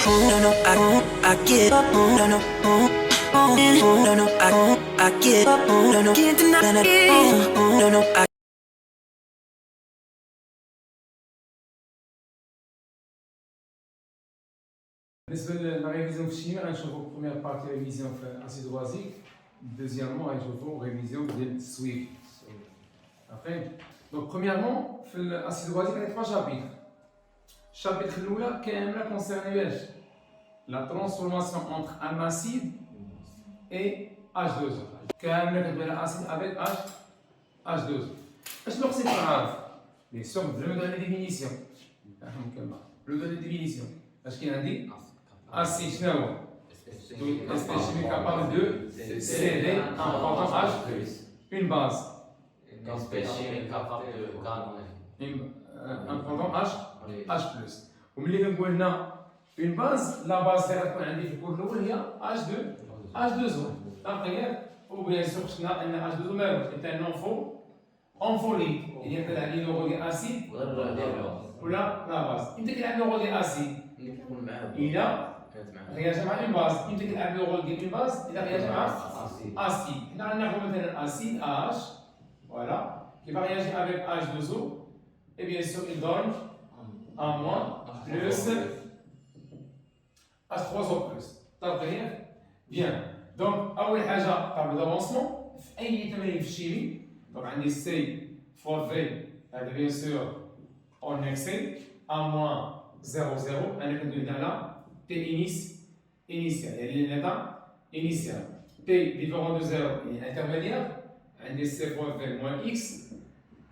no, no, I give up, no, no, no, no, I give up, no, no, can't deny, no, no, I بالنسبه للريفيزيون في الشيمي غنشوفوا بروميير بارتي ريفيزيون في الاسيد بازيك دوزيامون غنشوفوا ريفيزيون ديال السويفت عارفين دونك برومييرمون في الاسيد بازيك عندنا 3 شابيتر الشابيتر الاولى كامله كونسيرني واش لا ترانسفورماسيون اونتر ان اسيد اي H2O كامله كتبان اسيد افيك H2O اشنو خصني تكون عارف بيان سور بلا ما ندير لي ديفينيسيون فاهم الكلمه بلا لي ديفينيسيون اش كاين عندي acide شنو هو espèce chimique capable de céder un proton H une base Une espèce chimique capable de gagner. un proton H plus وملي كنقول هنا une base la base اللي غتكون عندي في الكود الاول هي H2O تنقير وبيان سور شفنا ان H2O مالو انت نون فو اون فوليد يعني كتلعب لي لوغو ديال اسيد ولا لا باز انت كتلعب لوغو ديال اسيد الى رياجه مع اون باز انت كتلعب لوغو ديال اون باز الى رياجه مع اسيد هنا غناخذ مثلا اسيد H فوالا qui va réagir avec H2O et bien sûr il donne un moins plus H3O plus تقريبا bien donc اول حاجه طابل دافونسمون في اي تمرين في الشيمي دونك عندي سي فور في هذا بيان سور اون اكسي ا موان 0 0 انا كندوي على تي انيسيال يعني ليتا انيسيال تي ديفيرون دو 0 يعني انترميديير عندي سي فور في موان اكس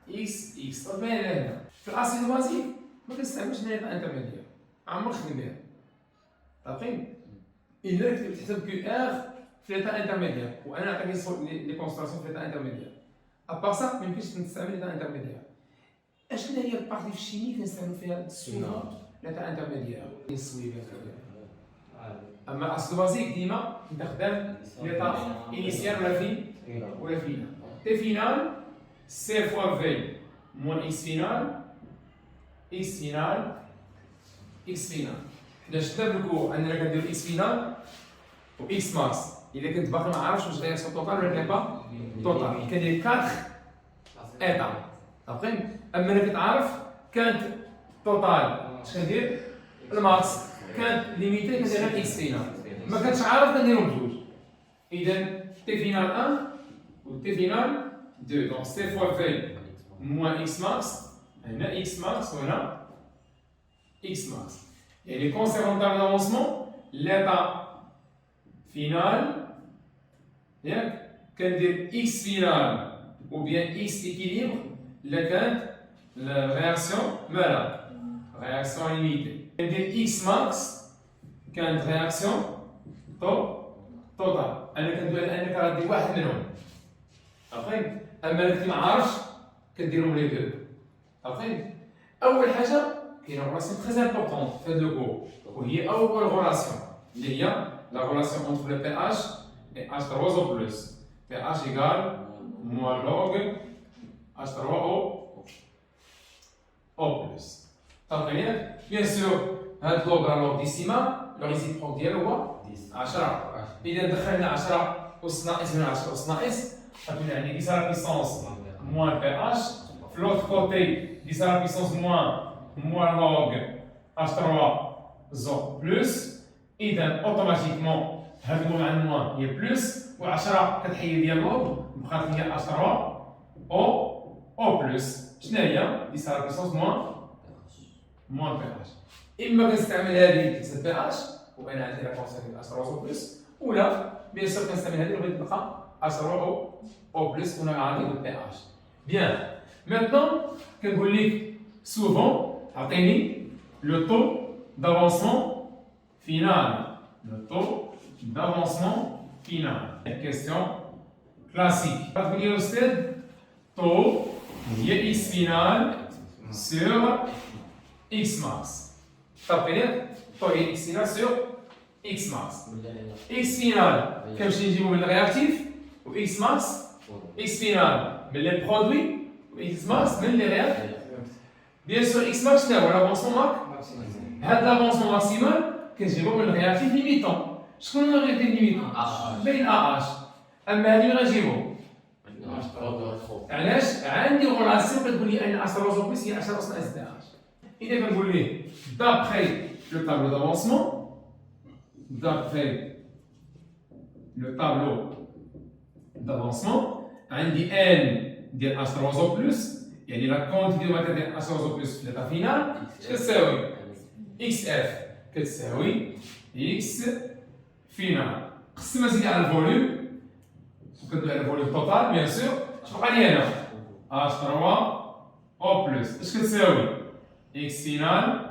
اكس طبعا هنا في الاسيد بازيك ما كنستعملش ليتا انترميديير عمرك خدم بها عارفين الا كتبت حسب كيو ار في ليتا انترميديير وانا نعطيك لي كونستراسيون في ليتا انترميديير ابار سا ما يمكنش نستعمل ليتا انترميديير اشنو هي البارتي في الشيمي كنستعملو فيها سوفون ليتا انترميديير السويفت اما الاسيد بازيك ديما كنخدم ليتا انيسيال ولا فينال تي فينال سي فوا في موان اكس فينال اكس فينال اكس فينال حنا شفنا بالكور اننا كنديرو اكس فينال و اكس ماكس الا كنت باقي ما عارفش واش رياكسيون توتال ولا كيبا توتال كندير 4 ايطاب عارفين اما انا كنت عارف كانت توتال اش كندير الماكس كانت ليميتي كندير غير اكس فينال ما كنتش عارف كنديرهم بجوج اذا تي فينال 1 و تي فينال 2 دونك سي فوا في موان اكس ماكس هنا اكس ماكس وهنا اكس ماكس يعني concernant l'avancement l'état final ياك كندير x final ou bien x équilibre اللي كانت الرياكسيون مالها رياكسيون ليميتي كندير x max كانت رياكسيون توتال انا كندوي على انك غادي واحد منهم عارفين اما اللي ما عارفش كديرهم لي دو عارفين اول حاجه كاينه غولاسيون تري امبورطونط في هذا لو كور وهي اول غولاسيون اللي هي لا غولاسيون اونتر لو بي اش اي اش 3 او بلس بي اش ايكال موان لوغ اش 3 او بلس تقريبا بيان سور هاد لوغ لوغ ديسيمال لو ريسيبروك ديالو هو 10 اذا دخلنا 10 اس ناقص من 10 اس ناقص غتولي عندي 10 لا بيسونس موان بي اش في لوتر كوتي 10 لا بيسونس موان moins log H3 plus إذا أوتوماتيكمون هاد مع الموان هي بلس و10 كتحيد ديال لوغ بقات هي H3 أو بلس شنو هي؟ 10 لا بيسونس موان بي اش إما كنستعمل هادي كتسد بي اش وأنا عندي لا كونسيرت H3 أو بلس ولا بيان سور كنستعمل هادي وغادي تلقى H3 أو بلس وأنا غادي ندير بي اش بيان ميتنون كنقول لك سوفون عطيني le taux d'avancement final. Le taux d'avancement final. Question classique. Vous dire au stade, taux de x final sur x max. Tapez taux de x final sur x max. X final, comme je dis, le réactif, ou x max, x final, mais les produits, x max, mais les réactifs. Bien sûr, x max, c'est l'avancement maximal. هذا l'avancement maximal كنجيبو من الرياكتيف ليميتون. شكون هو الرياكتيف ليميتون؟ بين اش. اما هادي غنجيبو علاش؟ عندي غولاسيون كتقول لي ان اش روزو بلس هي 10 اس ناقص اش. اذا كنقول ليه دابخي لو طابلو دافونسمون d'après le tableau d'avancement عندي n ديال h روزو بلس يعني لا كونتيتي دو ماتير ديال h روزو بلس في l'état فينال كتساوي xf كتساوي x فينال قسم اسيدي على الفوليوم كندوي على الفوليوم توتال بيان سور شبقى لي هنا h3 او بلس اش كتساوي x فينال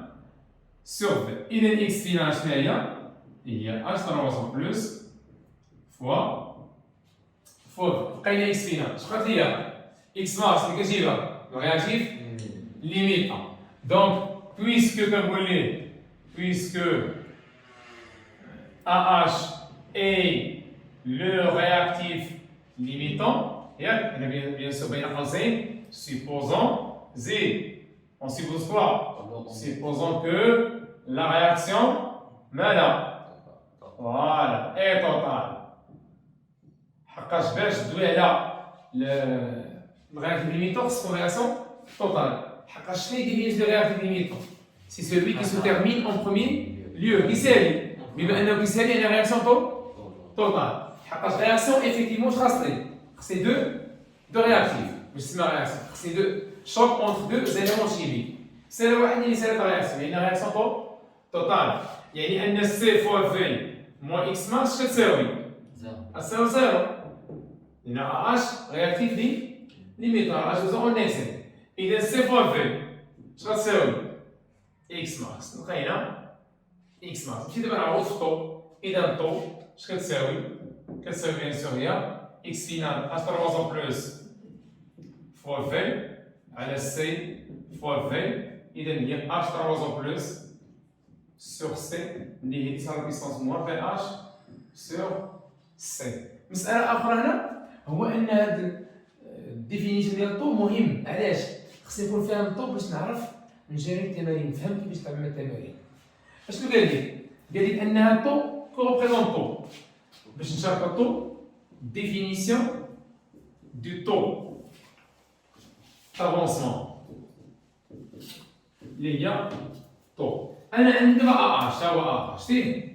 سور v اذا x فينال شناهي؟ هي h3 بلس فوا بقينا x فينال شقات هي x ماكس اللي كتجيبها الرياكتيف ليميتون دونك puisque كنقول ليه puisque AH est le réactif limitant ياك هنا bien sûr بين قوسين supposons Z on suppose quoi supposons que la réaction ماذا voilà est totale حقاش باش تدوي على الرياكتيف ليميتون خصو رياكسيون توتال حقاش شنو يدير لي رياكتيف ليميتون سي celui qui se termine en premier lieu كيسالي بما انه كيسالي يعني رياكسيون توتال حقاش رياكسيون ايفيكتيفمون خاصني خصني دو رياكتيف باش تسمى رياكسيون خصني دو شوك اونتر دو زيليمون شيميك سير واحد اللي سالت رياكسيون يعني رياكسيون توتال يعني ان سي فوا في موان اكس ماكس كتساوي تساوي زيرو لان اش رياكتيف ليميتون اش دوزو اون نيكسين اذا سي فوا في اش غتساوي اكس ماكس لقينا اكس ماكس ماشي دابا نعوض في طو اذا طو اش كتساوي كتساوي بيان سور هي اكس فينال اش 3 بلس فوا في على سي فوا في اذا هي اش 3 بلس sur C اللي هي 9 بيسونس موان بي اش sur C. مسألة أخرى هنا هو أن هاد الديفينيسيون ديال الطو مهم علاش؟ خصني نكون فاهم الطو باش نعرف نجري التمارين نفهم كيفاش تعمل التمارين. اشنو قال لي؟ قال لي أنها الطو كوبريزونطو باش نشرح الطو ديفينيسيون دو طو d'avancement اللي هي طو. أنا عندي دابا أ اش ها هو أ اش شتي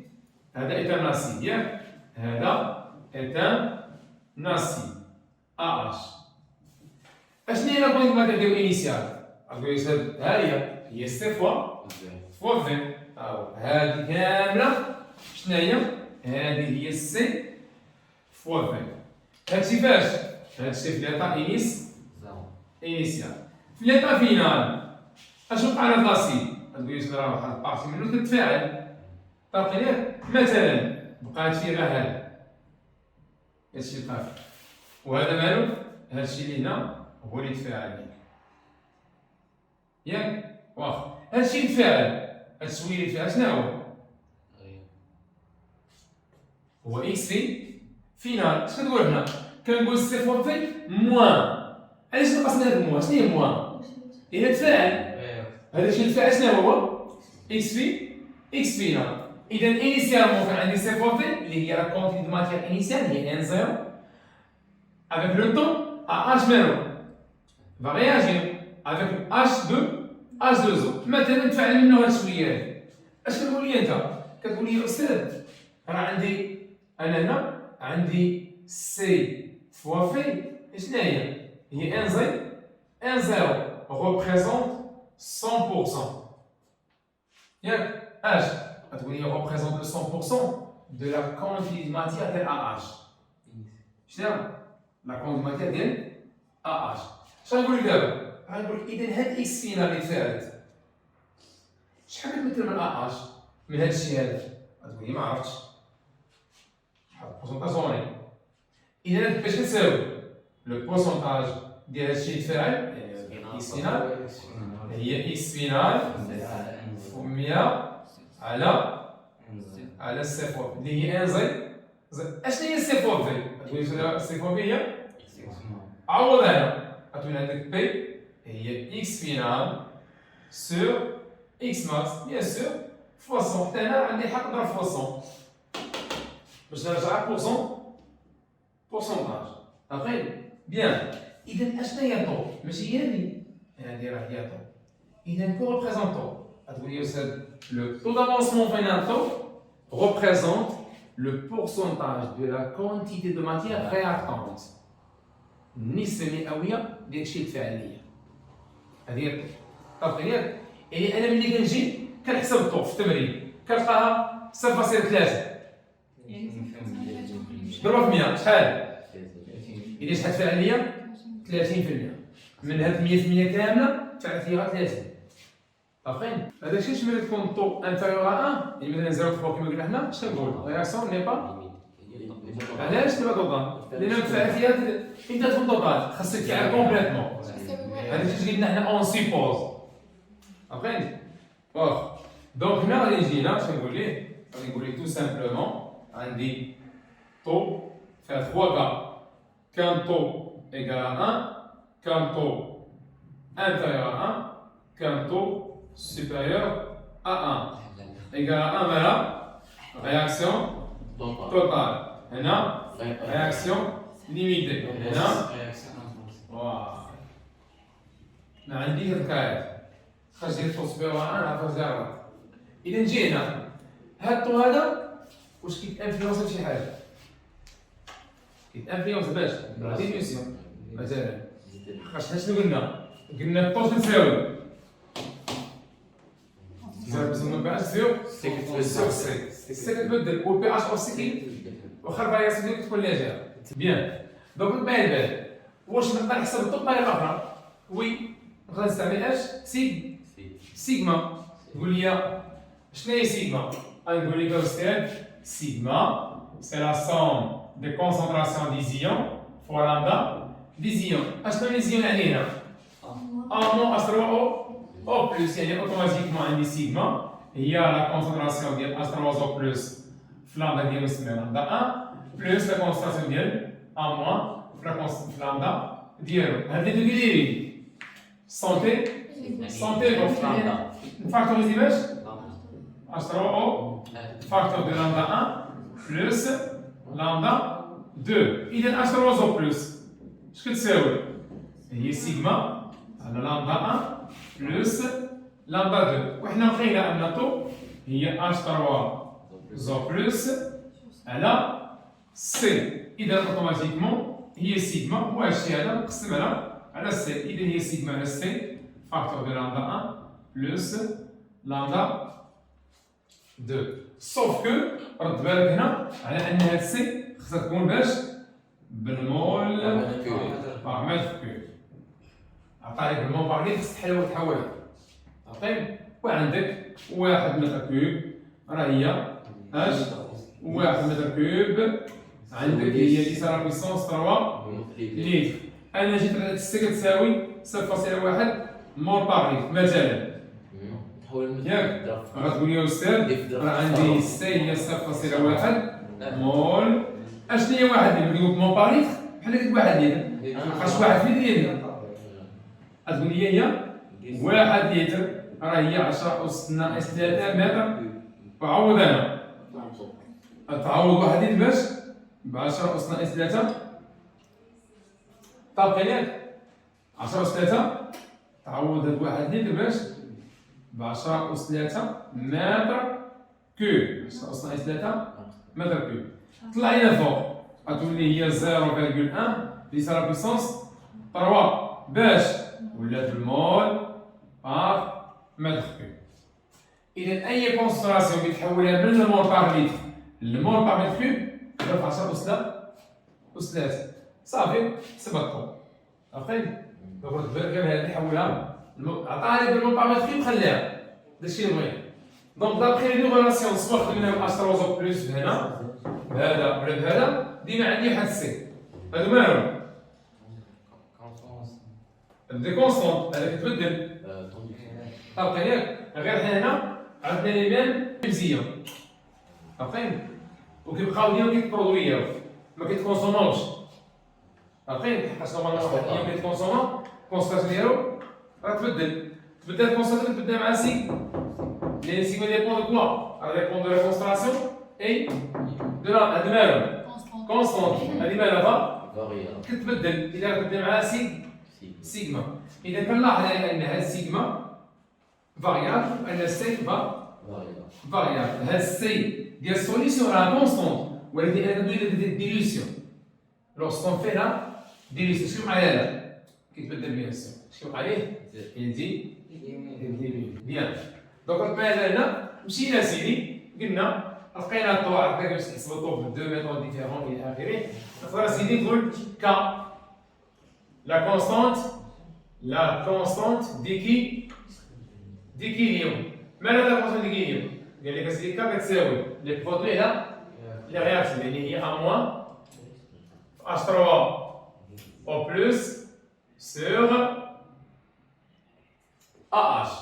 هذا إيتان ناسي ياك هذا إيتان ناسي أ اش اشنو هي لا كونتيماتير ديال إنيسيال؟ غتقول لي ها هي سي فوا في هذه كاملة شنو هي؟ هذه هي سي فوا في هادشي فاش؟ هادشي في ليطا إنيسيال في ليطا فينال اش وقع على لاسي؟ غتقول لي راه واحد البارتي منو كتفاعل طاقية مثلا بقى هادشي غير هذا هادشي بقى فيه وهذا مالو هادشي اللي هنا هو اللي تفاعل ياك واخا هادشي اللي تفاعل هاد الشويه اللي تفاعل شنو هو اكس في فينال اش كتقول هنا كنقول سي فوا في موان علاش نقصنا هاد الموان شنو هي موان هي تفاعل هذا الشيء اللي تفاعل شنو هو اكس في اكس فينال اذا انيسيالمون كان عندي سي فوا في اللي هي لا كونتيتي دو ماتيير انيسيال هي ان زيرو avec le temps à H مالو va réagir avec H2 H2O مثلا تفاعل منه هاد الشويه هادي اش كتقول لي انت؟ كتقول لي استاذ راه عندي انا هنا عندي سي فوا في شنو هي ان زيرو représente 100% ياك اش غتقول لي représente 100% de la quantité de matière ديال AH شنو لا كونتيتي ماتير ديال AH اش غنقول لك دابا؟ غنقول لك اذا هاد اكس فينا اللي تفاعلت شحال كتمثل من AH من هاد الشيء هذا؟ غتقول لي ما عرفتش واحد البورسونتاج زوني اذا باش كتساوي لو بورسونتاج ديال هاد الشيء يتفاعل يعني اكس فينال هي اكس فينال فوق 100 على سي فوا اللي هي ان زي اشنو هي سي فوا في؟ غتقول لي سي فوا في هي عوض هنا غتولي عندك بي هي اكس فينال سور اكس ماكس بيان سور فوسون حتى هنا عندي حق نضرب فوسون باش نرجع بورسونتاج. عقيل بيان. اذا اشنا هي طو؟ ماشي هي هذه راه هي طو. اذا كو ريبريزونطو؟ تقول لي استاذ لو تو دافونسمون فين طو représente le pourcentage de la quantité de matière réactante النسبة المئوية ديال الشيء الفعالية. هذه هي الطو. عرفتي ياك؟ يعني انا ملي كنجي كنحسب الطو في التمرين كنلقاها 0.3 ضربها في 100 شحال؟ إذا شحال فعالية؟ 30%. من هاد 100% كاملة فعل فيها 30. عارفين؟ هذا الشيء شمن تكون الطو انفيريور ا 1 يعني مثلا 0.3 كما قلنا حنا اش كنقول؟ رياكسيون ني با علاش تبقى توطال؟ لأن الفعل فيها انت تكون توطال خاصك تعرف كومبليتمون. هذا الشيء قلنا حنا اون سيبوز. عارفين؟ واخ دونك هنا غادي نجي هنا اش كنقول ليه؟ غادي نقول ليه تو سامبلومون عندي taux fait 3 cas. Qu'un taux égale à 1, qu'un taux inférieur à 1, qu'un taux supérieur à 1. Égal à 1, voilà, réaction totale. Et là, réaction limitée. Et là, voilà. ما عندي هاد الكايات خرج لي الطو سوبيريور à 1 عرفت زيرو. إذا نجي هنا هاد الطو هذا واش كيتانفلونسا بشي حاجة؟ كيتانفلونس باش لا ديميسيون مثلا شنو قلنا؟ قلنا الطو تساوي تساوي بي اتش سيغ سي كتبدل و بي اتش او سي واخا الفارياسيون ديالك تكون ليجير. بيان دونك نبان البال واش نقدر نحسب الطو بطريقة أخرى؟ وي نقدر نستعمل اش؟ سيغما. تقول لي شنو هي سيغما؟ نقول لك أستاذ سيغما c'est la somme des concentrations des ions fois lambda des ions. اشنو les ions يعني هنا؟ moins H3O O plus يعني اوتوماتيكمون عندي سيغما هي لا كونسنتراسيون ديال H3O بلس في لامدا ديالو سميها لامدا 1 بلس لا كونسنتراسيون ديال A موان في لامدا ديالو. هاد لي دو كيديري سونتي لامدا نفاكتوريزي باش H3O facteur de lambda 1 plus lambda 2. إذا H3O plus اش كتساوي؟ هي سيغما على lambda 1 plus lambda 2. وحنا لقينا أن الطو هي H3O plus على C. إذا أوتوماتيكمون هي سيغما وهادشي هذا نقسم على C. إذا هي سيغما على C facteur de lambda 1 plus lambda 2. sauf que رد بالك هنا على ان هاد سي خصها تكون باش بالمول باغ متر كوب. عطاني بالمول باغ لتر خص تحولها. عرفتي؟ وعندك 1 متر كوب راه هي اش 1 متر كوب عندك هي دي سا بيسونس 3 لتر. انا جيت على السي كتساوي 0.1 مول باغ لتر مثلا. ياك غتقول لي استاذ راه عندي سي هي 0.1 مول. اشنو هي 1 لتر؟ نقول لك مول باغ لتر بحال هكا 1 لتر خاص 1 لتر ديالي. غتقول لي هي 1 لتر راه هي 10 أس ناقص 3 متر. وعوض انا تعوض 1 لتر باش ب 10 أس ناقص 3 طابقين ياك 10 أس 3 تعوض هاد 1 لتر باش ب 10 أس 3 متر كوب. 10 أس ناقص 3 متر كوب. طلع لينا فوق غتولي هي 0.1 دي سا بيسونس 3 باش ولات المول باغ متر كوب. إذا أي كونسنتراسيون كيتحولها من المول باغ لتر للمول باغ متر كوب تضرب في 10 أس 3 صافي سبقتو. عرفتي؟ دونك رد بالك هذه نحولها عطاني بالمول باغ متر كوب خليها داكشي اللي بغينا. دونك دابخي لي دو ريلاسيون سوا خدمنا H3O بلس هنا بهذا ولا بهذا ديما عندي واحد سي. هادو مالهم؟ دي كونستونت هذا كيتبدل. عرفتي ياك؟ غير حنا هنا عندنا لي ميم مزيان. عرفتي؟ وكيبقاو ديما كيتبرودويو ما كيتكونسوموش. عرفتي؟ حيت نورمالمون واحد اليوم كيتكونسوما الكونسونطراسيون ديالو راه تبدل الكونسونطراسيون تبدل مع سي Les sigma dépend de quoi? Ça dépend de la concentration et de la دماغ constante. هذه مالها كتبدل إذا كتبدل معها سيجما. إذا كنلاحظ أن هذه السيجما فاريابل وأن السي فاريابل. هذا السي ديال السوليسيون راه كونستونت ولكن أنا كندوي ديال ديليسيون. لوغسكون في لا ديليسيون شنو معنى هذا؟ كيتبدل بيان سور. شنو وقع ليه؟ يدي بيان. دونك مثلا هنا مشينا سيدي قلنا لقينا الطو عرفنا كيفاش نحسبوا الطو ب 2 ميثود ديفيرون الى اخره. نقدر سيدي نقول ك لا كونستانت ديكيليبر. ماذا لا كونستانت ديكيليبر؟ قال لك سيدي ك كتساوي لي برودوي على لي رياكسيون يعني هي ا موان H3 O plus sur AH.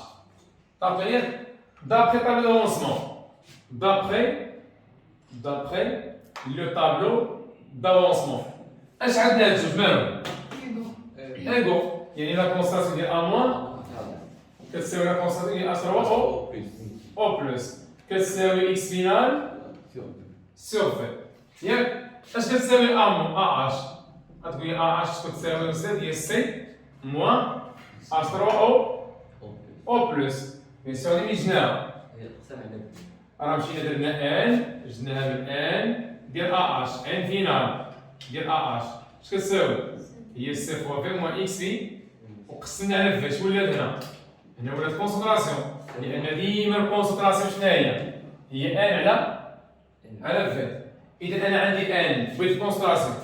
D'après le tableau d'avancement, d'après le tableau d'avancement. اش عندنا هاد جوج مالهم؟ ايغو يعني لا كونستانسيون ديال ا موان كتساوي لا كونستانسيون ديال H3 او بلس كتساوي اكس فينال سور في. ياك اش كتساوي ا موان ا اش؟ غتقول لي ا اش كتساوي نفسها ديال سي موان H3 او بلس. بيان سور اللي جبناها راه مشينا درنا ان جبناها من ان ديال ا اش ان فينال ديال ا اش اش كتساوي؟ هي سي فوا في موان اكس في وقسمنا على في. اش ولات هنا؟ هنا ولات كونسنتراسيون لان ديما الكونسنتراسيون شنو هي ان على في. اذا انا عندي ان بغيت كونسنتراسيون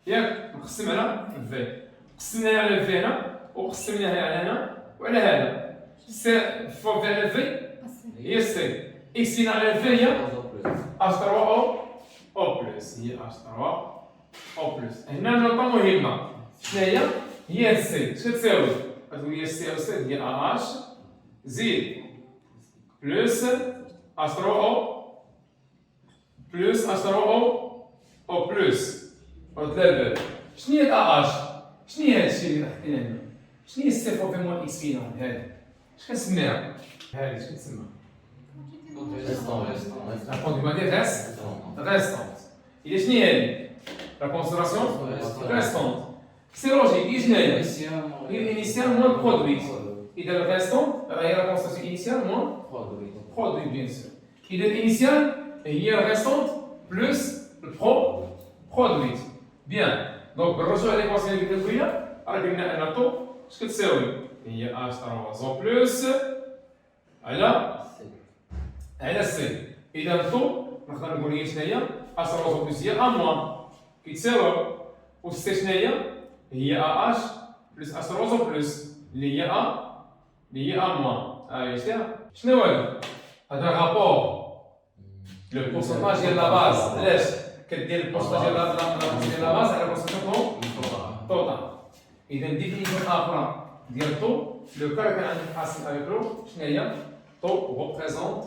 ياك نقسم على في. قسمناها على في هنا وقسمناها على هنا وعلى هذا. سي فوا في على في هي سي اكس فينال على في هي H3 او بلس. هي H3 او بلس. هنا نقطة مهمة شنو هي السي. اش كتساوي؟ غتقول لي السي او سي ديال ا اش زيد بلس H3 او بلس H3 او بلس. رد لها البال شنو هي ا اش؟ شنو هي هادشي اللي حطينا هنا؟ شنو هي السي فوا في موان اكس فينال هادي؟ اش كنسميها؟ هادي اش كتسمى؟ La conduite restante. Il est génial. La concentration restante. C'est logique. Il est génial. Il est initial moins produit. Il est restant. Il y a la concentration initiale moins produit, bien sûr. Il est initial et il y a restante plus le produit. Bien. Donc, reçoit les conséquences de l'huile. Alors, il y a un atome. Ce que c'est oui. Il y a H3 plus. Voilà. على السي. اذا الطو نقدر نقول هي شنو هي؟ H3 بلس هي ا موان كيتساوي والسي شنو هي ا اش بلس H3 بلس اللي هي ا موان. شنو هذا؟ هذا رابور لو بورسونتاج ديال لا باز. علاش كدير البورسونتاج ديال لا باز على البورسونتاج توتال. اذا ديفينيسيون اخرى ديال الطو لو كان عندك حاصل افيك لو شنو هي؟ طو représente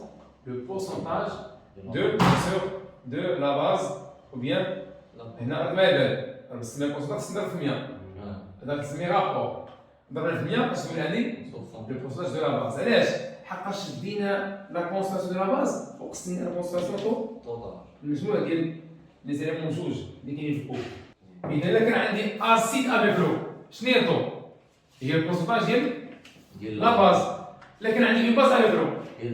le pourcentage de la base ou bien هنا راه ما يبان راه نسميها pourcentage نضرب في 100 هذا كنسميه رابور نضرب في 100 اش يعني لو pourcentage de la base. علاش؟ حقاش دينا لا concentration de la base وقسمنا لا concentration توتال المجموع ديال لي زيليمون جوج اللي كاينين في الكوب. اذا الا كان عندي اسيد افيك لو شنو هي طو؟ هي البورسونتاج ديال لا باز. لكن عندي اون باز افيك لو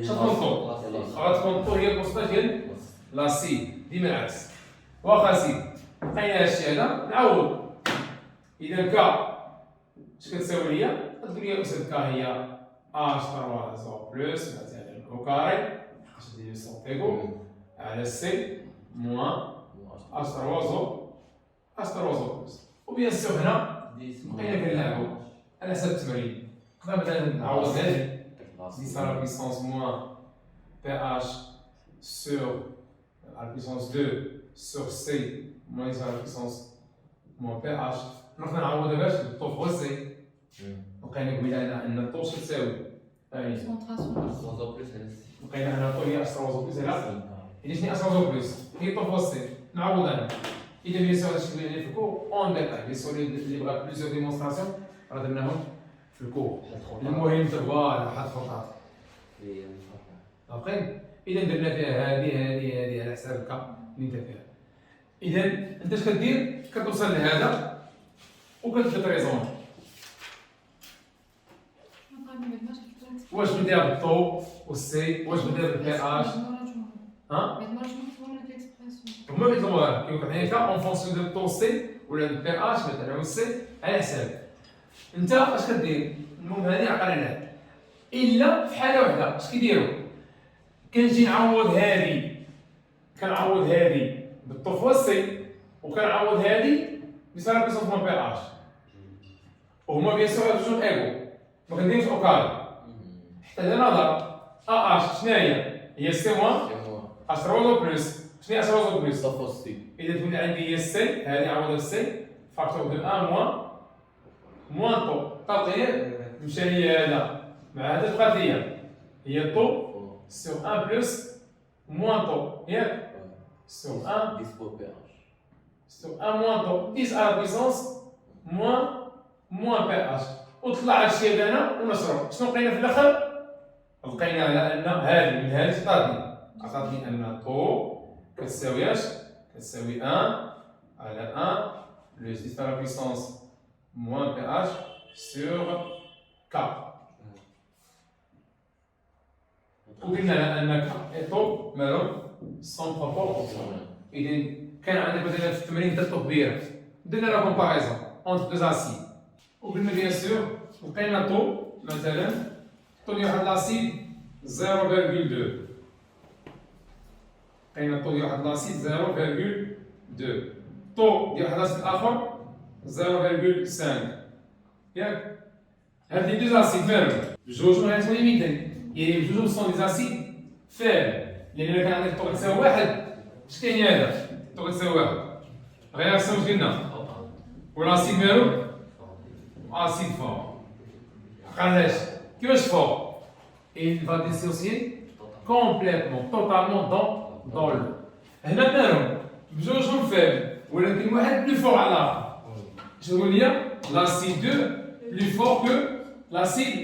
شنو غتكون طو هي البورسونتاج ديال لاسيد. ديما العكس. واخا سيدي لقينا هادشي هذا نعوض. اذا ك اش كتساوي ليا؟ غتقول لي أس ك هي H3 زو بلس مثلا او كاري حقاش ديال سونتيغو على سي موان H3 زو بلس. وبيان سور هنا بقينا كنلعبو على حسب التمرين. نقدر مثلا نعوض هادي 10 à la puissance moins pH sur à la puissance 2 sur C moins 10 à la puissance moins pH. نقدر نعوض باش الطو هو سي. لقينا قبيله ان الطو شنو تساوي؟ لقينا ان الطو هي H3 بلس على هي شنو H3 بلس؟ هي الطو هو سي. نعوض انا. اذا بيان سور هادشي اللي في الكور اون ديتاي. بيان سور اللي بغا بليزيور ديمونستراسيون راه درناهم في الكور. المهم تبغى حد خطات ابخي اذا درنا فيها هذه على حساب الكا اللي انت فيها. اذا انت اش كدير؟ كتوصل لهذا وكتبدا تريزون واش بديها بالطو والسي، واش بديها بالبي اش. ها هما كيطلبوها كيما كنعطيك اون فونكسيون دو طو سي ولا البي اش مثلا والسي على حسابك. انت اش كدير؟ المهم هذه عقلنا الا في حاله واحده. اش كيديروا؟ كنجي نعوض هذه، كنعوض هذه بالطو فوا سي وكنعوض هذه بصراحه بيسون فوا بي اش، وهما بيان سور جوج ايغو ما كنديروش اوكال حتى هذا نظر ا اش شنو هي سي موان اش روزو بلس. شنو هي اش روزو بلس؟ صافوستي. اذا تولي عندي هي السي، هذه عوض السي فاكتور دو 1 موان طو تقدير مشى هي هذا مع هذا بقات هي طو سور 1 بلس موان طو ياك سور 1 ديسبو بي اش. سور 1 موان طو 10 على بيسونس موان بي اش. وطلع هادشي هذانا ونشرو. شنو لقينا في الاخر؟ لقينا على ان هذه من هذه عطاتني ان طو كتساوي اش؟ كتساوي 1 على 1 بلس 10 على بيسونس موان بي اش سور كا. وقلنا لها ان كا طو مالو سون بروبور. اذا كان عندنا مثلا في التمرين طو كبيره درنا لا كومباريزون اونتر دو اسيد وقلنا بيان سور لقينا طو مثلا طو ديال واحد لاسيد 0.2 لقينا طو ديال واحد لاسيد 0.2 طو ديال واحد لاسيد اخر 0.5 ياك. هاد لي دو اسيد مالهم بجوج غيكونوا ليميتين، يعني بجوج سون دي اسيد فارغ، لان الا كان عندك طو تساوي واحد اش كاين هذا؟ طو تساوي واحد رياكسيون واش قلنا؟ والاسيد مالو اسيد فور. علاش؟ كيفاش فور؟ il va dissocier complètement totalement dans l'eau. هنا مالهم بجوجهم فارغ ولكن واحد بلو فور على الاخر. شنو هي؟ l'acide 2 plus fort que l'acide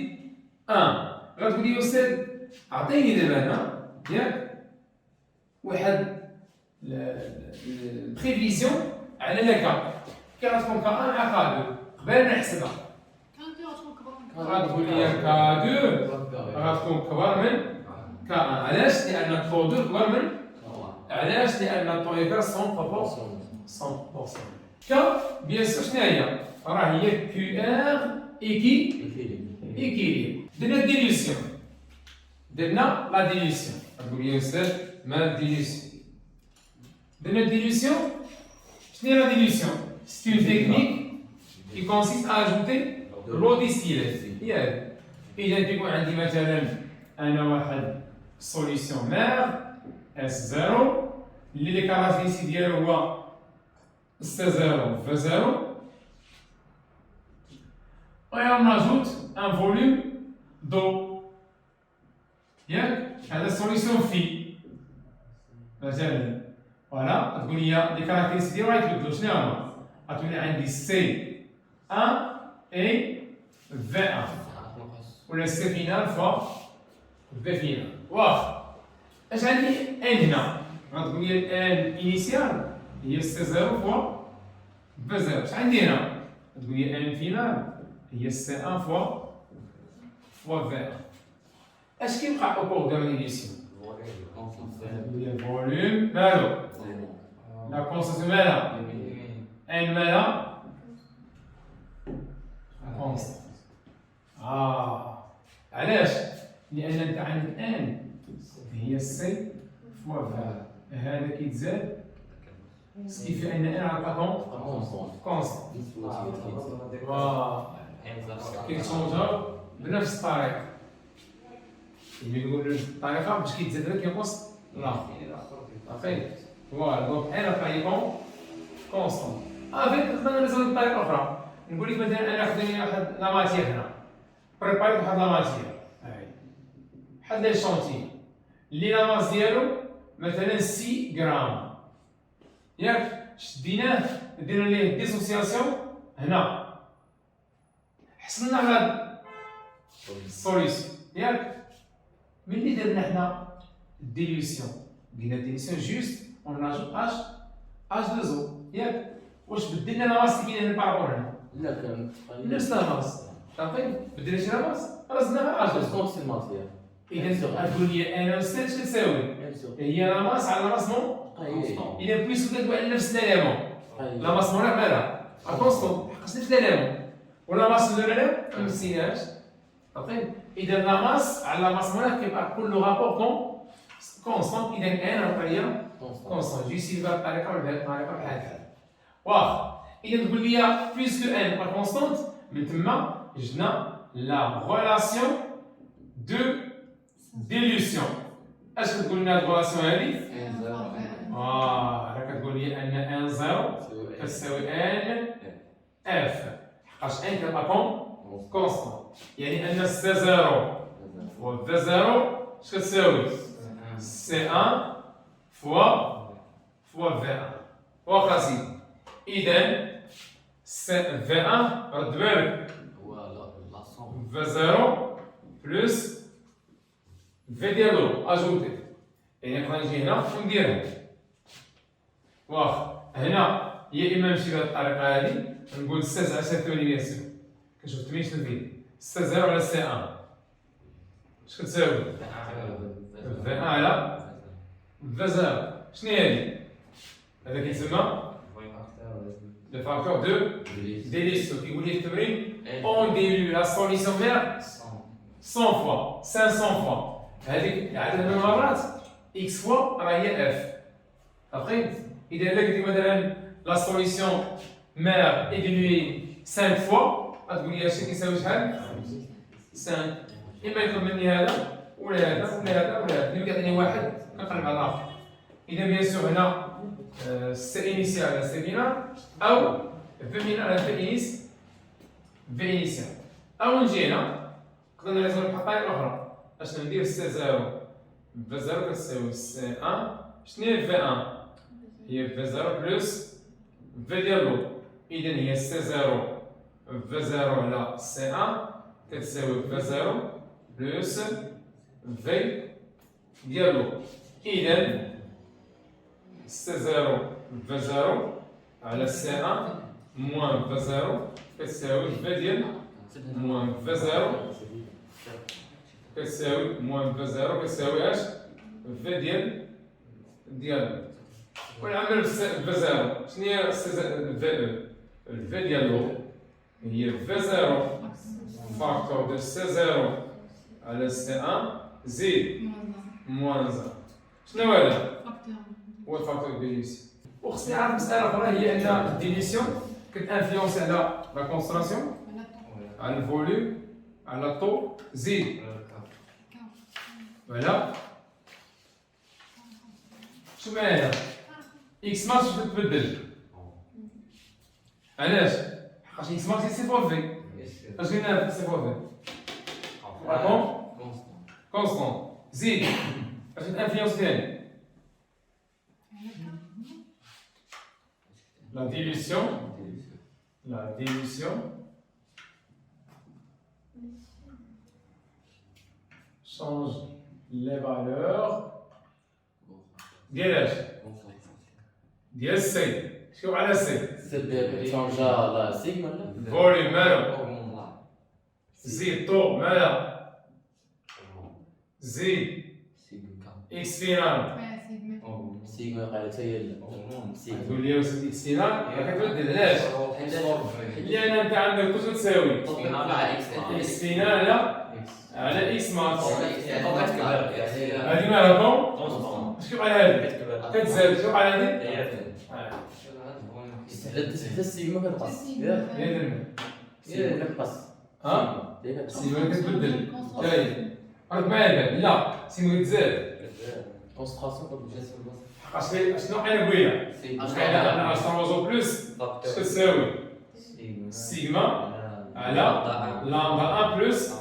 1. غتقول لي استاذ عطيني دابا هنا ياك واحد البريفيزيون على لا كي غتكون كا 1 مع كا 2 قبل ما نحسبها غتقول لي كا 2 غتكون كبر من كا 1. علاش؟ لان كا 2 كبر من علاش؟ لان طو يكال 100% كا بيان سور شنو هي؟ راه هي كيو ار ايكيليبر. درنا ديليسيون، درنا لا ديليسيون. تقول لي استاذ ما ديليسيون؟ درنا ديليسيون. شنو هي لا ديليسيون؟ سي اون تكنيك كي كونسيست ا اجوتي لو ديستيلي. ياك اذا تيكون عندي مثلا انا واحد سوليسيون مير اس 0 اللي لي كاركتيرستيك ديالو هو سي 0 في 0 et on ajoute un volume d'eau. ياك هذا سوليسيون في مثلا فوالا تقول لي لي كاركتيرستيك ديالو غيتبدلوا. شنو هما؟ غتولي عندي سي 1 اي في 1 ولا سي فينال فوا في فينال. واخا اش عندي ان هنا؟ غتقول لي الان انيسيال هي سي 0 فوا في 0. اش عندي هنا؟ تقول لي ان فينال هي سي 1 فوا في 1. اش كيبقى او كور دو لينيسيون؟ الفوليوم مالو لا كونستانت مالها ان مالها كونستانت. علاش؟ لان انت عندك ان هي سي فوا في هذا كيتزاد سكيفي ان ان عطاكم كونستانت. كيتشونجاو بنفس الطريقه. اللي نقول الطريقه باش كيتزاد هذا كينقص الاخر. صافي فوالا دونك انا طريقه كونستانت. فين نقدر نزود بطريقه اخرى. نقول لك مثلا انا خديت واحد لا ماتيير هنا بريباريت واحد لا ماتيير هاي بحال لي شونتي اللي لا ماس ديالو مثلا 6 غرام ياك شديناه درنا ليه ديسوسياسيون هنا حصلنا على السوليسيون ياك. ملي درنا حنا dilution. قلنا dilution juste on rajoute H2O ياك واش بدلنا لا ماس اللي كاين هنا بارابور هنا لا كان نفس لا ماس صافي بدلنا شي لا ماس رزناها H2O كونسي ماتير اذا تقول لي انا سير اش كتساوي هي لا ماس على لا ماس مون اذا بويسكو كتدوي على نفس الاليمون لا ماس مون مالها كونستون حقاش نفس الاليمون ولا ماس لو لا ما نسيناش صافي اذا لا ماس على لا ماس مون كيبقى كل رابور كونستون اذا انا هي كونستون جي سيلفا بطريقه ولا بهذه الطريقه بحال هكا واخا اذا تقول لي بويسكو ان با كونستونت من تما جبنا لا ريلاسيون دو ديليوسيون اش كتقول لنا هاد الريلاسيون هادي راه كتقول لي ان ان زيرو كتساوي ان اف حقاش ان كتبقى كونستون يعني ان سي زيرو فوا في زيرو اش كتساوي سي ان فوا في 1 واخا سيدي اذا سي في 1 رد بالك في زيرو بلس في ديالو اجوتي يعني نقدر نجي هنا ونديرها واخا هنا يا اما نمشي بهذه الطريقه هذه نقول سي على سي ثاني بيان سور كنشوف تميش الفيديو سي زيرو على سي 1 اش كتساوي في 1 على في زيرو شنو هي هذه هذا كيتسمى le facteur de délice كيقول لي في التمرين on dilue la solution mère 100 fois 500 fois هذيك العدد من المرات x fois راه هي f après اذا قلت لي مثلا la solution mère est diluée 5 fois غتقول لي هادشي كيساوي شحال 5 اما يطلب مني هذا ولا هذا ولا هذا ولا هذا اللي كيعطيني واحد كنقلب على الاخر اذا بيان سور هنا سي انيسيال على سي فينال او في فينال على في انيس في انيسيال او نجي هنا نقدر نرسم بحال الطريقه الاخرى اش ندير سي زيرو في زيرو كتساوي سي 1 شنو هي في 1 هي في زيرو بلس في ديالو اذا هي سي زيرو في زيرو على سي 1 كتساوي في زيرو بلس في ديالو اذا سي زيرو في زيرو على سي 1 موان في زيرو كتساوي في ديال موان في زيرو كتساوي موان في زيرو كتساوي اش في ديال ونعمل في زيرو شنو هي في ديالو هي في زيرو فاكتور دو سي زيرو على سي 1 زيد موان زيرو شنو هذا؟ هو الفاكتور ديليسيون وخصني نعرف مسألة أخرى هي أن الديليسيون كتانفلونسي على لا كونستراسيون على الفوليوم على الطو زيد فوالا شوف معايا إكس ماكس باش تتبدل علاش؟ حقاش إكس ماكس سي فوا في اش قلنا سي فوا في راكم كونستون زيد اش كتانفلونسي ثاني la dilution change les valeurs ديال ديال سي شوف على سي تشونجا لا سيغما لا فوليوم مالو زيد طو مالا زيد اكس فينال سيغما قالت هي تقول لي واش اكس فينال راه كتبدل علاش؟ لان انت عندك واش تساوي اكس فينال على اكس ماكس هذه مالها شوف على هذه كتزاد شوف على هذه حتى السيغما كتقص سيغما كتقص سيغما كتبدل جاي راك معايا لا سيغما كتزاد كونسنتراسيون حقاش شنو انا بغينا انا اشتروزو بلس اش كتساوي سيغما على لامدا 1 بلس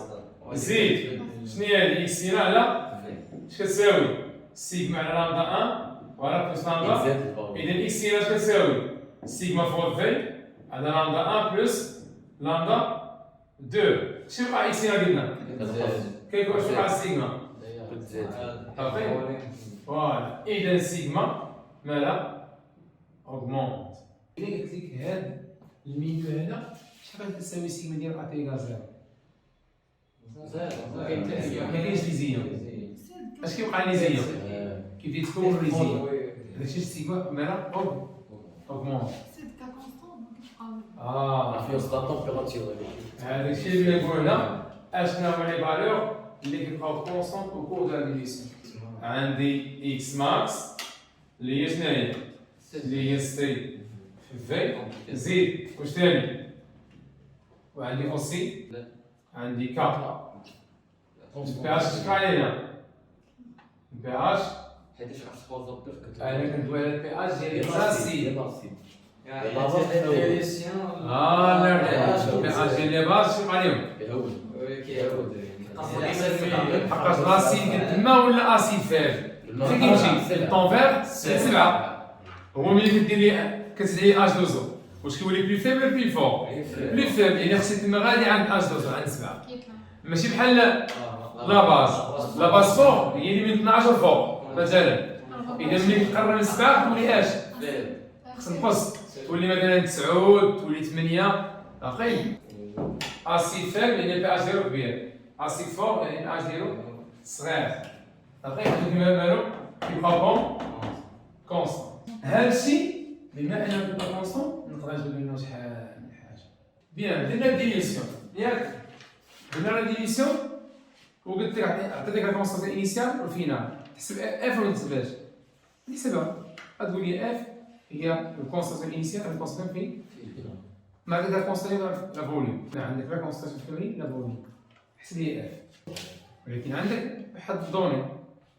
زيد شنو هي هذه اكس سينا على اش كتساوي سيغما على لامدا 1 ولا بلس لامدا اذا اكس سينا اش كتساوي سيغما فوا في على لامدا 1 بلس لامدا 2 شنو وقع اكس سينا قلنا كيكون شنو وقع سيغما فوالا إذا سيغما مالا أوغمونت. إلا قلت لك هاد المينيو هذا شحال غتساوي سيغما ديال أ تيغال زيرو؟ مكاينش لي زيرو. اش كيوقع لي زيرو؟ كيبدا يتكون لي زيرو. داكشي سيغما مالا أوغمونت. هذاك الشيء اللي نقولنا اشنا هما لي فالور اللي كيبقاو كونستونت او كور دو لا ديفيسيون. عندي اكس ماكس اللي هي شناهي؟ اللي هي سي في زيد واش ثاني؟ وعندي اوسي عندي كا. البي اش شكون علينا؟ البي اش انا كندوي على البي اش ديال الكلاسيك. البي اش ديال لي باز شنو عليهم؟ حقاش لاسيد تما ولا اسيد فاج فين كيمشي الطون فير سبعة. هو ملي كدير لي كتزعي اش دوزو واش كيولي بلي فيبل بلي فور؟ بلي فيبل يعني خصك تما غادي عند اش دوزو عند سبعة. ماشي بحال لا باز فور هي اللي من 12 فوق مثلا. اذا ملي تقرب من سبعة تولي اش؟ خصك نقص تولي مثلا 9 تولي 8 باقي. اسيد فيبل يعني بي اش ديالو كبير. اسيد فور يعني بي اش ديالو صغير. باقي هادو كيما مالو كيبقى بون كونستون. هادشي بما انه كيبقى كونستون نقدر نجيب منه شحال من حاجه. بيان درنا الديليسيون ياك؟ درنا لا ديليسيون وقلت لك عطيتك لا كونستون انيسيال والفينال. تحسب اف ولا ما تحسبهاش؟ تحسبها. غتقول لي اف هي الكونستون انيسيال الكونستون فين؟ ما عندك لا كونستون لا فوليوم. عندك لا كونستون فين لا فوليوم. حسب لي اف. ولكن عندك واحد الدوني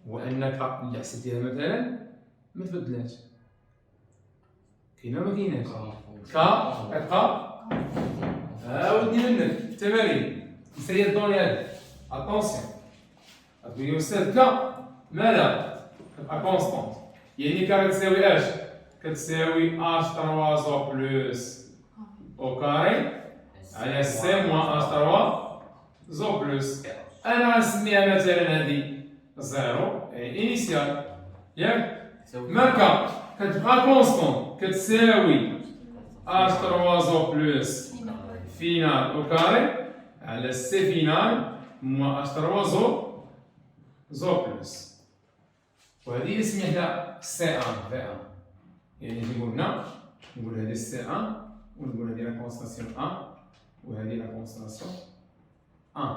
هو انك اللي حسبتيها مثلا ما تبدلاتش. كاينه ما كايناش؟ كتبقى ودي منك التمارين نسري الدوني هذا. اتونسيون تقول لي استاذ كا مالا كتبقى كونستونت يعني كا كتساوي اش؟ كتساوي اش 3 زو بلس او كاري على سي موان اش 3 زو بلس. انا غنسميها مثلا هذه زيرو انيسيال ياك؟ مالكا كتبقى كونستونت كتساوي اش 3 زو بلس فينال او كاري على سي فينال موان اش 3 زو بلس. وهذه اللي سميتها سي ان في ان. يعني قلنا نقول هذه سي ان ونقول هذه لا كونستانسيون ان وهذه لا كونستانسيون ان.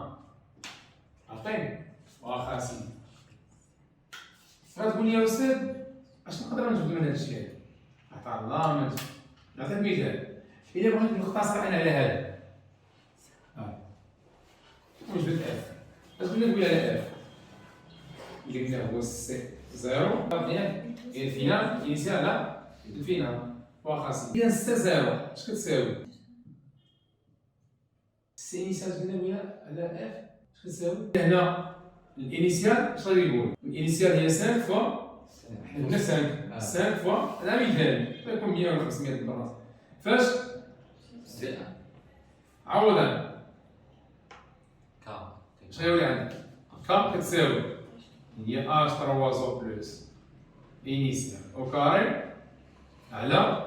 عرفتي؟ واخا سيدي غتقول لي يا استاذ اش نقدر نجبد من هذا الشيء هذا؟ عطا الله ما نعطيك مثال. الا بغيت نختصر انا على هذا وجبت اف اش قلنا نقول على اف؟ اللي قلنا هو سي زيرو ياك؟ هي الفينال انيسيال لا الفينال واخا سيدي. اذا سي زيرو اش كتساوي؟ سي انيسيال قلنا على اف اش كتساوي؟ هنا الانيسيال اش غادي يقول؟ الانيسيال هي 5 فوا حنا 5 فوا العامل الثاني غيكون 100 ولا 500 البلاصه. فاش؟ سي عوض انا اش غيولي عندك؟ كا كتساوي هي اش 3 زو بلس انيسيال او كاري على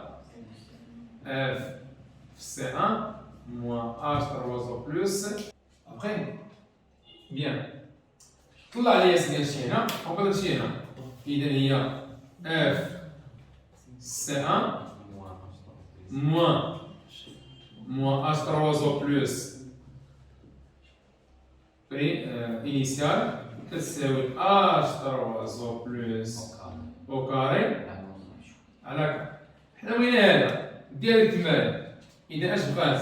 اف في سي 1 موان اش 3 زو بلس ابخي. بيان طلع لي اسم هادشي هنا وقدر شي هنا. اذا هي اف سي 1 موان اش 3 زو بلس بري انيسيال كتساوي اش 3 زو بلس او كاري على كا. حنا بغينا هذا ديال الكمال. اذا اش بقات؟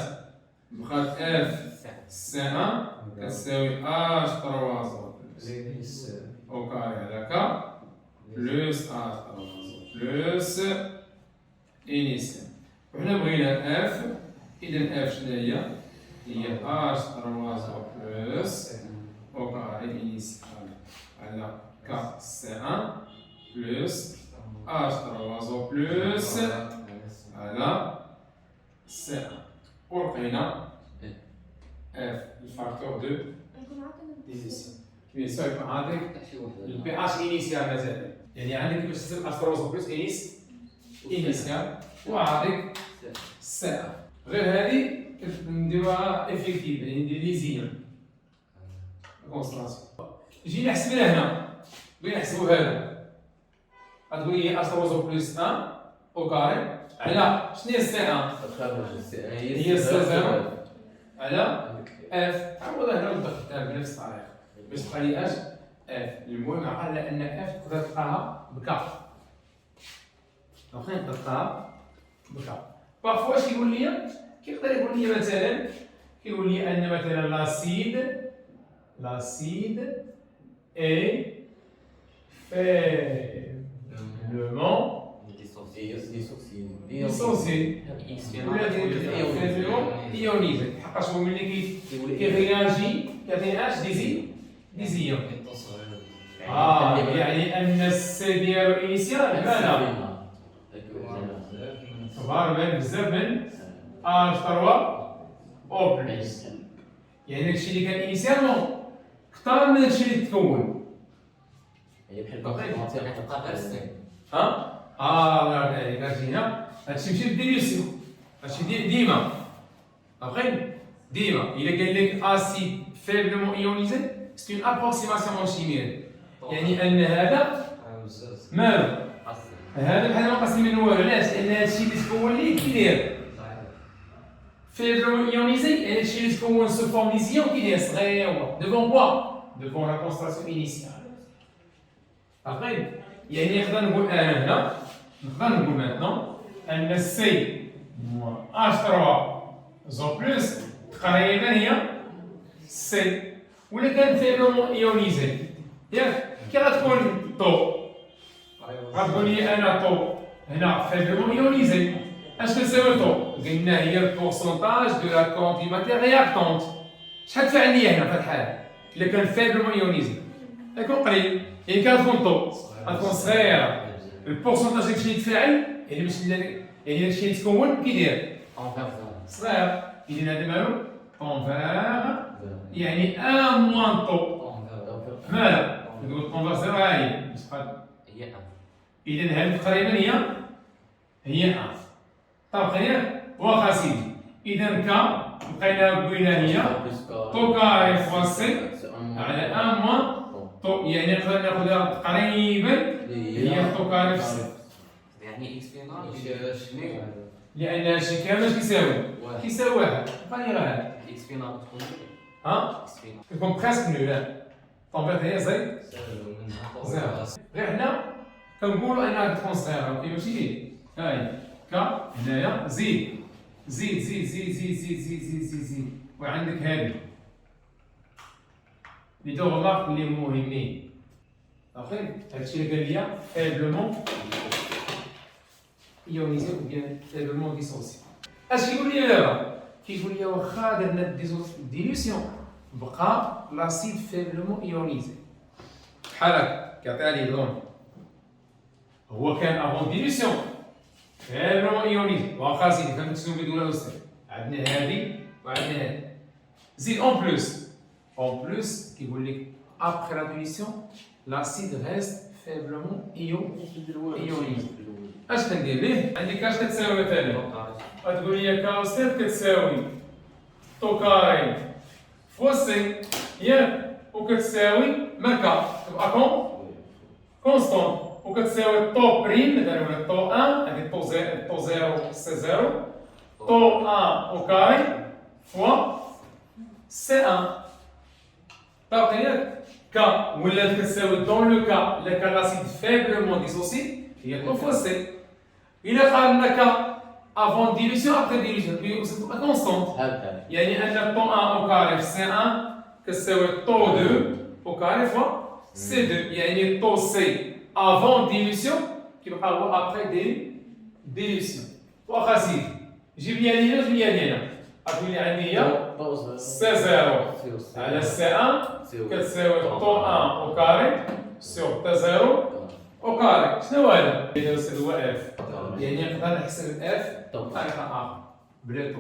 بقات اف سي 1 كتساوي اش 3 زو بلس او كاري على كا بلس اش 3 زو بلس انيسيال. وحنا بغينا اف. اذا اف شنو هي؟ هي اش 3 زو بلس او كاري انيسيال على كا سي 1 بلس اش 3 زو بلس على سي 1 ولقينا اف الفاكتور دو ديفيسيون. بيان سور يكون عندك البي اتش انيسيال مثلا، يعني عندك باش تصير اشتروز بلس انيسيال وعندك سي اف. غير هذه نديروها افيكتيف، يعني ندير ليزيون كونستراسيون. جينا حسبنا هنا، بغينا نحسبو هذا، غتقول لي اشتروز بلس 1 او كاري على شنو هي سي 1؟ هي سي 0 على اف. عوضها هنا وضفتها بنفس الطريقه باش تبقى لي اش اف. المهم على ان اف تقدر تلقاها بكا، واخا تقدر تلقاها بكا. بارفوا اش كيقول لي؟ كيقدر يقول لي مثلا، كيقول لي ان مثلا لاسيد اي فaiبlement ديسوسيي ولا فaiبlement ايونيزي، حقاش هو ملي كيرياجي كيعطيني اش ديزيون. يعني ان السي ديالو انيسيال مالا ظهر بان بزاف من اش 3 او بلس، يعني داكشي اللي كان انيسيالمون كثر من داكشي اللي تكون. هي بحال كتبقى غير السين. الله يرضي عليك. هادشي هنا هادشي ماشي بالديليسيون، هادشي ديما عقل ديما. إلا قال لك اسيد فيبلمون ايونيزي سي اون ابروكسيماسيون اون شيميائي، يعني ان هذا مالو هذا بحال ما قاسم منه والو. علاش؟ لان هادشي اللي تكون ليه كيداير فيبلمون ايونيزي، يعني هادشي اللي تكون سو فورم ليزيون كيداير صغير ديفون كوا ديفون لا كونستراسيون انيسيال. عقل يعني نقدر نقول انا هنا، نقدر نقول ماتنون ان سي موان اش 3 زو بلس تقريبا هي سي، ولا كانت فيبلمون ايونيزي ياك كي غتكون طو، غتقول لي انا طو هنا فيبلمون ايونيزي. اش كتساوي طو؟ قلنا هي البورسونتاج دو لا كونتي ماتير رياكتونت. شحال تفعل لي هنا في الحال الا كان فيبلمون ايونيزي؟ غيكون قليل، يعني كتكون طو غتكون صغيره. البورسونتاج داكشي اللي تفاعل يعني باش يعني داكشي اللي تكون كي داير صغير. اذا هذا مالو اونفير، يعني ان موان طو مالا تقول اونفير زيرو هاهي هي اذا هذه تقريبا هي ان. طبقا ياك واخا سيدي. اذا كا بقينا هي طو كاري فوا سي على ان موان طو، يعني نقدر ناخذها تقريبا هي طو كاري في سي، يعني اكس فينال شنو؟ لان هادشي كامل اش كيساوي واحد. بقى لي غير هذا اكس فينال تكون اكس فينال كتكون بريسك نول. طومبيط هي زي زيرو. غير حنا كنقولوا انها تكون صغيره، ولكن ماشي هاي كا هنايا زيد زيد زيد زيد زيد زيد زيد زيد زيد زيد، وعندك هادي لي دو غلاق اللي مهمين. اوكي هادشي اللي قال لي فيبلمون ايونيزي ou bien faiblement dissocié. اش كيقول لي دابا؟ كيقول لي واخا درنا ديليسيون بقى لاسيد فيبلمون ايونيزي بحال هكا كيعطيها لي لون. هو كان افون ديليسيون فيبلمون ايونيزي، واخا سيدي كنكتبو بدون الاستاذ. عندنا هادي وعندنا هادي، زيد اون بلوس كيقول لك ابخي لا ديليسيون لاسيد ريست فيبلمون ايونيزي. اش كندير ليه؟ عندي كاش كتساوي مثلا، غتقول لي كاوسيت كتساوي طو كاري فوا سي ياك، وكتساوي مكا تبقى كونستون، وكتساوي طو بريم مثلا ولا طو 1 هذه طو 0 سي 0 طو 1 او كاري فوا سي 1. طبقا ياك كا ولات كتساوي دون لو كا لا كان لاسيد فيبلمون ديسوسي هي طو فوا سي. إلا قارنا كا افون ديليسيون ابخي ديليسيون تبقى كونستونت، يعني ان طو 1 او كاري في سي 1 كتساوي طو 2 او كاري فوا سي 2، يعني طو سي افون ديليسيون كيبقى هو ابخي ديليسيون. واخا سيدي جيب لي هنا وجيب لي هنا، غتقول لي عندي هي سي 0 على سي 1 كتساوي طو 1 او كاري سور تي 0 او كاري. شنو هذا؟ هذا هو اف، يعني نقدر نحسب اف بطريقه اخرى بلا طو.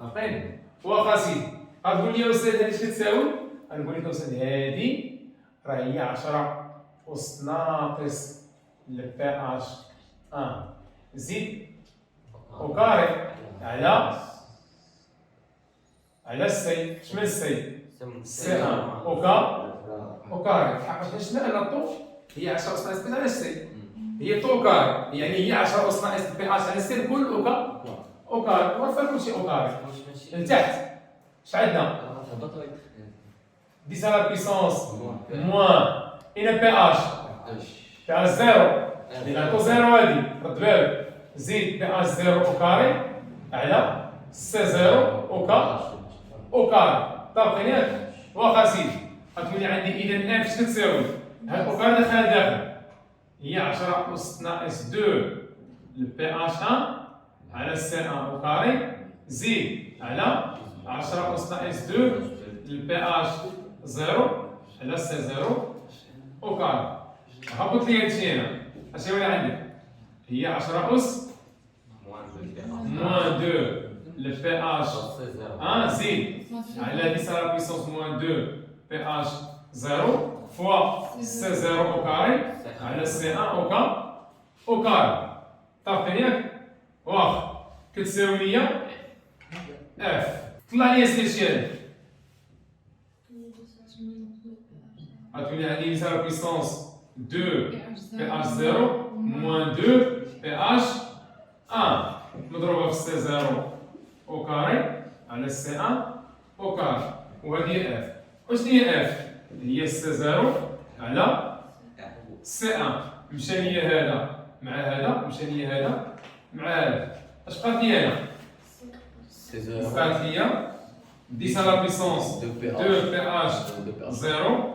عقيل واخا سيدي غتقول لي استاذ هذه اش كتساوي؟ غنقول لك أستاذ هادي راه هي 10 أس ناقص بي اش 1 زيد أو كاري على سي. شمن سي؟ سي 1 أو كاري. تحقق شنو أن الطو هي 10 أس ناقص بي على سي، هي طو كاري، يعني هي 10 أس ناقص بي اش على سي الكل أو كاري، وفر كلشي أو كاري. لتحت اش عندنا؟ 10 على بيسونس موان إن بي اش على زيرو، إذا طو زيرو هادي رد بالك زيد بي اش زيرو أو كاري على سي زيرو أو كاري. طابقين ياك؟ واخا سيدي غتولي عندي إذا اف شنو تساوي؟ هاد أو كاري داخل داخل هي 10 أس ناقص 2 البي اش 1 على سي 1 أو كاري زيد على 10 أس ناقص 2 البي اش 0 على سي 0 أو كاري. هبط لي هادشي هنا اش يولي عندك؟ هي 10 أس موان 2 البي اش 1 زيد على 10 على بيسونس موان 2 بي اش 0 فوا سي 0 أو كاري على سي 1 أو كاري. طابقين ياك؟ واخا كتساوي ليا اف. طلع لي سبيسيال غتولي عندي 10 على بيسونس 2 بي اش 0 موان 2 بي اش 1 مضروبه في سي 0 أو كاري على سي 1 أو كاري. وهذه اف. واش هي اف؟ هي سي 0 على سي 1. مشى لي هذا مع هذا، مشى لي هذا مع هذا. اش بقات لي هنا؟ بقات لي 10 على بيسونس 2 بي اش 0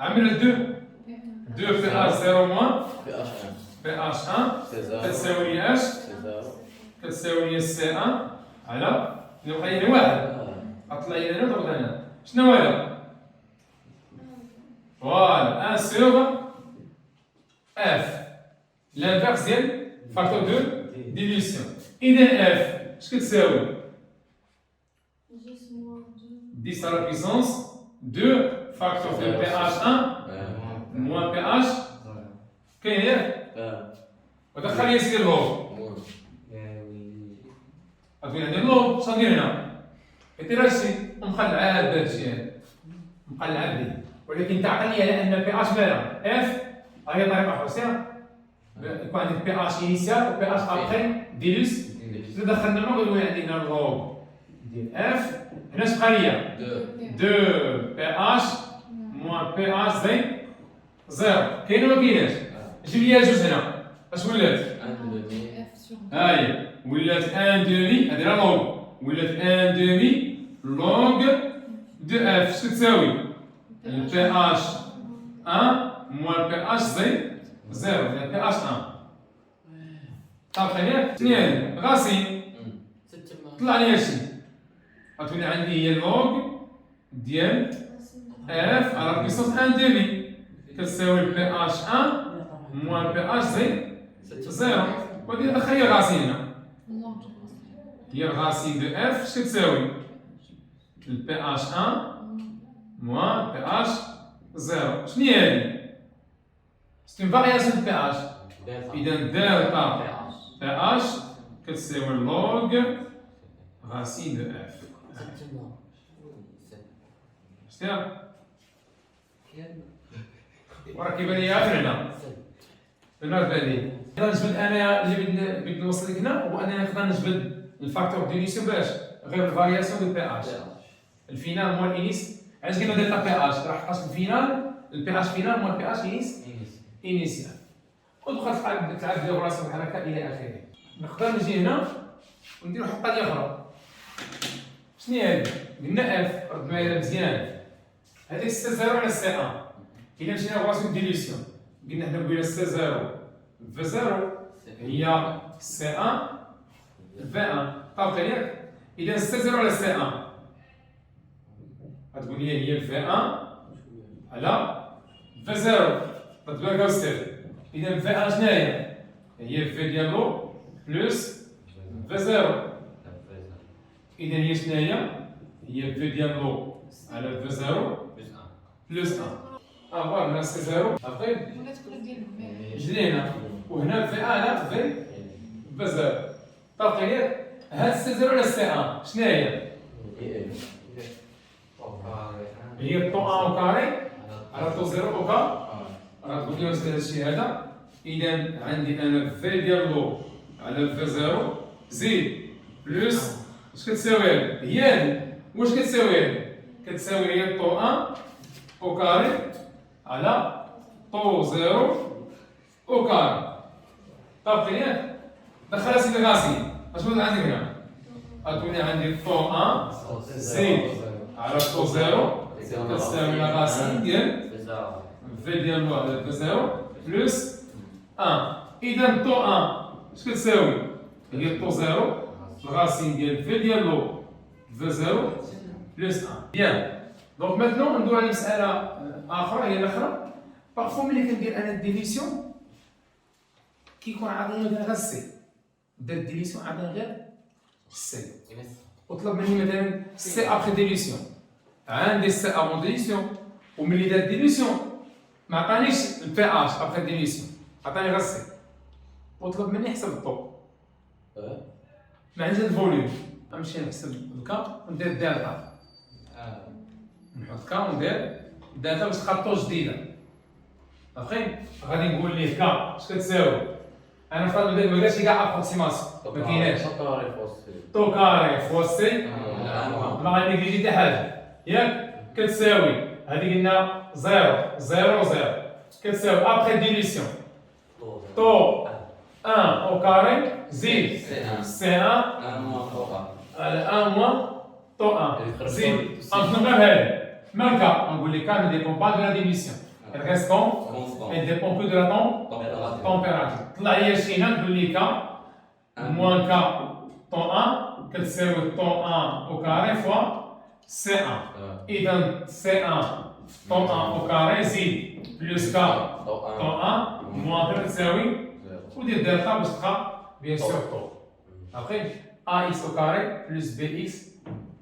عامل 2 بي اش 0 موان بي اش 1 كتساوي لي اش؟ كتساوي لي سي 1 على بقى لي واحد غطلع لي هنا وتاخد هنا. شنو هذا؟ فوالا 1 سور اف لانفيرس ديال فاكتور دو ديفيسيون. إذا اف اش كتساوي؟ 10 على بيسونس 2 فاكتور دو بي اش 1 موان بي اش كاين ياك؟ ودخل لي سيدي الهوب غتولي عندي اللوب. اش غندير هنا؟ كدير هادشي ومقلعها بهادشي هذا مقلعها به، ولكن تعقل لي على ان بي اش مالها اف هي طريقه اخرى يكون عندك بي اش انيسيال و بي اش ابخي ديلوس. إذا دخلنا ما غيولي عندنا اللوب ديال اف. هنا اش بقى ليا؟ 2 بي اش موان بي اش زائد 0. كاين ولا مكايناش؟ جيب لي جوج هنا اش ولات؟ ها هي ولات 1 دومي هادي راه لونغ ولات 1 دومي لونغ دو اف. شنو تساوي؟ البي اش 1 موان بي اش زائد 0 يعني بي اش 1. طابقين ياك؟ شنو هادي؟ غاسين طلع لي هادشي غتولي عندي هي اللوغ ديال اف على بيسونس 1 دومي كتساوي بي اش 1 موان بي اش زائد 0. وهادي دخل هي غاسين هنا هي الغاسين دو اف. شنو كتساوي؟ البي اش 1 موان بي اش 0. شنو هي هادي؟ سي اون فارياسيون دو بي اش. إذا دلتا بي اش كتساوي لوغ غاسين دو اف. شتيها؟ وراه كيبان لي غير هنا هنا بالي. نقدر نجبد انايا اللي بغيت نوصل لك هنا هو انني نقدر نجبد الفاكتور ديليسيون باش غير الفارياسيون دو بي اش. الفينال موان انيس علاش قلنا دلتا بي اش؟ راه حقاش الفينال البي اش فينال موان بي اش انيسيال. ودخلت تلعب ديغولاسيون بحال هكا الى اخره. نقدر نجي هنا ونديرو حقه ديال اخرى. شنو هي هادي؟ قلنا اف رد معايا مزيان هذيك سي 0 على سي 1. إلا مشينا لغاسيون ديليسيون قلنا حنا نقولها سي 0 في 0 هي سي 1 في 1. طابقين ياك؟ إذا سي 0 على سي 1 غتقول لي هي في 1 على في 0. رد بالك أستاذ إذا في 1 شنو هي؟ هي في ديال لو بلوس في 0. إذا هي شنو هي؟ هي في ديال لو على v 0 بلس 1 بلس 1. فوالا سي 0 ابخي ولا تقدر دير جنينا وهنا في هنا في 0. طابقي ليك هاد سي 0 ولا سي 1 شنو هي؟ هي طو 1 وكاري على طو 0 وكا. راه تقول لي واش هادشي هذا. اذا عندي انا في ديال لو على في 0 زيد بلس اش كتساوي هادي؟ هي هادي. واش كتساوي هادي؟ كتساوي هي طو 1 وكاري على طو 0 وكاري. طابقي ليك دخلها سيدي غاسي اش تولي عندي هنا؟ غتولي عندي طو 1 زيد على طو 0 كتساوي لا غاسين ديال في ديال لو على في 0 بلس 1. اذا طو 1 اش كتساوي؟ هي طو 0 الغاسين ديال في ديال لو في 0 بلس 1. بيان دونك ماتنون ندوي على مساله اخرى هي الاخرى. بارفو ملي كندير انا الديفيسيون كيكون عاطيني غير السي دير الديفيسيون عاطيني غير السي وطلب مني مثلا سي ابخي ديفيسيون. عندي سي افون ديفيسيون وملي دار ديفيسيون ما عطانيش البي اش ابخي ديفيسيون عطاني غير السي وطلب مني نحسب الطو. ما عنديش الفوليوم نمشي نحسب الكا وندير دالتا. نحط كا وندير دالتا باش تخطو جديده. ابخي غادي نقول ليه كا اش كتساوي. انا فرض ما دارش كاع ابروكسيماسيون ما كايناش طو كاري فوا سي ما غادي حتى حاجه ياك. كتساوي هذه قلنا 0 0 0 كتساوي ابخي ديفيسيون طو 1 او كاري زيد سي 1 على 1 موان طو 1 زيد نقدر هذه مالكا نقول لك كا ne dépend pas de la division. Elle reste elle dépend que de la température. طلع لي شي هنا نقول لك موان كا طو 1 كتساوي طو 1 او كاري فوا سي 1. اذا سي 1 طو 1 او كاري زيد بلس كا طو 1 موان كا تساوي ودير دالتا باش تلقى بيان سور طو. ابخي ا اكس او كاري بلس بي اكس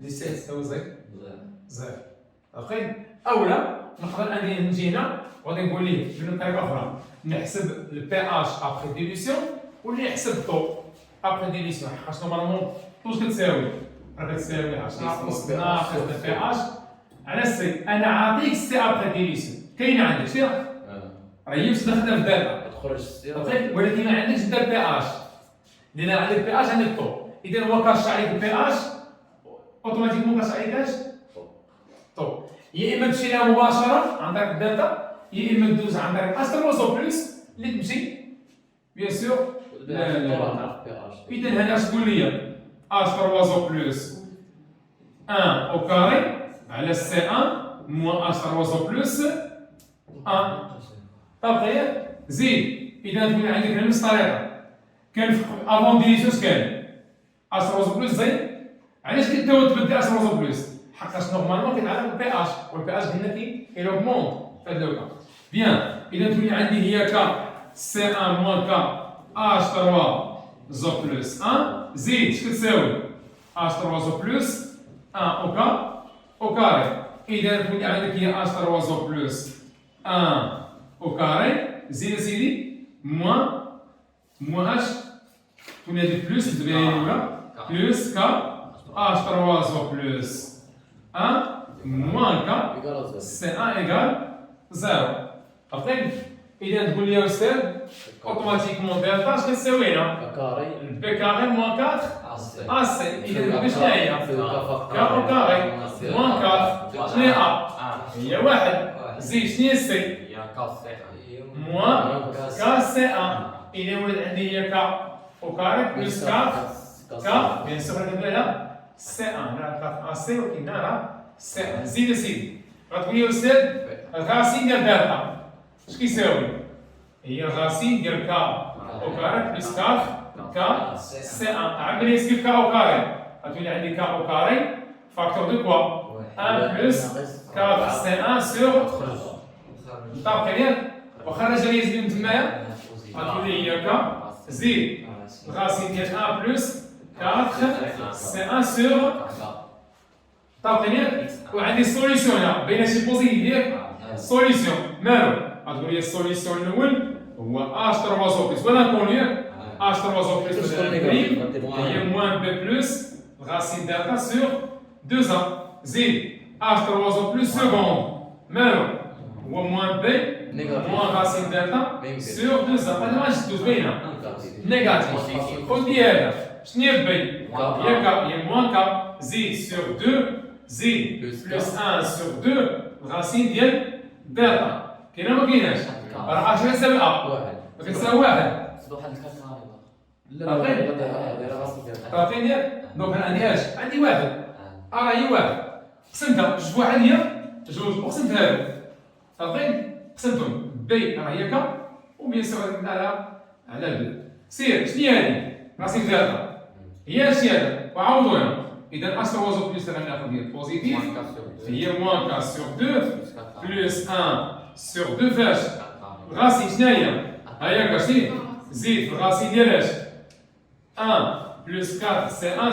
لي سي تساوي زيرو. ابخي اولا نقدر انني نجي هنا وغادي نقول ليه من طريقه اخرى نحسب البي اش ابخي ديفيسيون واللي يحسب الطو ابخي ديفيسيون. حيت نورمالمون طو اش كتساوي؟ راه كتساوي 10 ناقص البي اش على السي. انا عاطيك السي ابخي ديفيسيون كاينه عندك شتي راه هي باش دخلنا في داتا ولكن ما عندكش دار بي اش لان عندك بي اش عندك طو. اذا هو كاش عليك البي اش اوتوماتيكمون كاش عليك اش طو. يا اما تمشي لها مباشره عن طريق الداتا يا اما تدوز عن طريق استروزو بلس اللي تمشي بيان سور. اذا هنا اش تقول لي استروزو بلس 1 او كاري على سي 1 موان استروزو بلس 1. طبقي زيد. اذا تولي عندك نفس الطريقه كان في افون ديليسيوس كان استروزو بلس زيد. علاش كتبدا تبدل استروزو بلس؟ حقاش نورمالمون كيتعرف البي اش والبي اش قلنا كي اوغمونت في هذا لوكا. بيان اذا تولي عندي هي كا سي 1 موان كا اش 3 زو بلس 1 زيد اش كتساوي اش 3 زو بلس 1 او كا او كاري. اذا تولي عندك هي اش 3 زو بلس 1 او كاري زيد سيدي موان اش تولي هذه بلس تبدا هي الاولى بلس كا اش 3 زو بلس 1 moins K, c'est 1 égale 0. Après, إذا تقول لي يا أستاذ أوتوماتيكمون دالتا اش كتساوي هنا؟ بي كاري موان 4 أ سي. إذا باش هي؟ كا أو كاري موان 4 شنو هي أ؟ هي 1 زيد شنو هي سي؟ موان كا سي 1. إذا ولات عندي هي كا أو كاري بلس 4 كا بيان سور كندير هنا سي 1 هنا 4 أ سي ولكن هنا سي 1. زيد سيدي غتقول لي يا أستاذ الغاسين ديال دالتا اش كيساوي؟ هي الغاسين ديال كا او كاري بلس 4 كا سي 1. عملي نسكب كا او كاري غتولي عندي كا او كاري فاكتور دو كوا 1 بلس 4 سي 1 سور طابق ديال واخا راه جا يزيد من تمايا غتولي هي كا زيد الغاسين ديال 1 بلس 4 سي 1 سور طابق ديال وعندي السوليسيون هنا بين شي بوزيتيف ياك سوليسيون مالو غتقول لي السوليسيون الاول هو اش 3 زو بلس ولا نكون ياك اش 3 زو بلس هي موان بي بلس racine delta sur 2a زيد اش 3 زو بلس سكوند مالو هو موان بي موان racine delta sur 2a هذا ما جبتوش باينه نيجاتيف خذ لي هذا شنو هي بي هي كا هي موان كا زيد sur 2 زيد بلس 1 sur 2 racine ديال دلتا كاينه ما كايناش راه اش يساوي ا كتساوي 1 عرفتيني دونك انا عندي اش عندي 1 هي 1 قسمتها جوج واحد هي جوج وقسمت هادو عرفتيني قسمتهم بي راه هي كا وبيان سور على بي سير شنو هي هادي راسين دلتا هي هادشي هذا وعاودوا هنا اذا اش 3 زو بلس راه ناخذ ديال بوزيتيف هي موان 4 sur 2 بلس 1 sur 2 فاش راسين شنو هي كاشي زيد في الراسين ديال اش 1 بلس 4 سي 1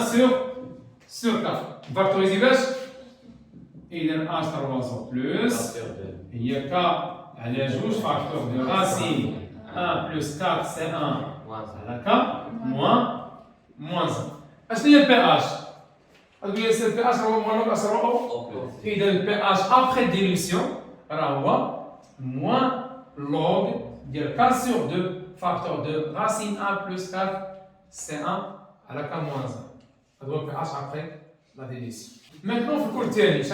sur 4 فاكتوريزي باش اذا اش 3 زو بلس هي ك على جوج فاكتور دو راسين 1 بلس 4 سي 1 على ك موان 1 اشنو هي البي اش تقول لي سي البي اش هو موان اش او اذا البي اش ابخي ديليسيون راه هو moins log de 4 sur 2 facteur de racine 1 plus 4 c'est 1 à la k moins 1 donc h après la délice maintenant في الكور الثاني اش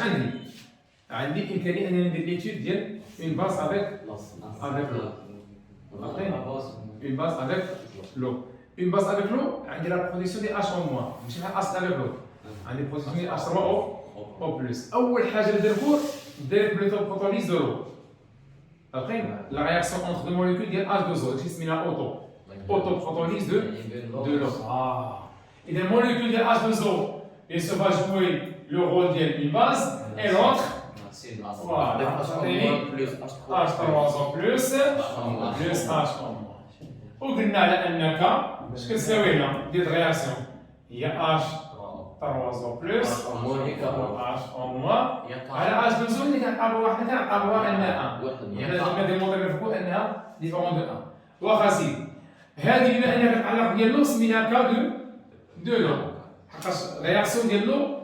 عندي امكانيه انني ندير ليتود ديال une base avec l'eau une base avec l'eau une base avec l'eau عندي la production ديال h en moins ماشي بحال h avec l'eau عندي production ديال h 3 او بلس اول حاجه اللي درت داير بلوتو بروتوليز دو l'eau. Après, la réaction entre deux molécules dit H2O, qui se met à autoprotolyse de l'eau. Et des molécules de H2O, et ça va jouer le rôle d'une base, et l'autre, voilà, H3O plus H en moins. وقلنا على أنك اش كتساوي لنا ديال الرياكسيون هي H3O plus H en moins على H2O اللي كنعطيوها حنا كنعطيوها أنها حنا ديمونطريو فوق أنها ديفيرون دو 1 واخا سيدي هذه بما أنها كتعلق ديال لو سميناها كا دو لو حقاش رياكسيون ديال لو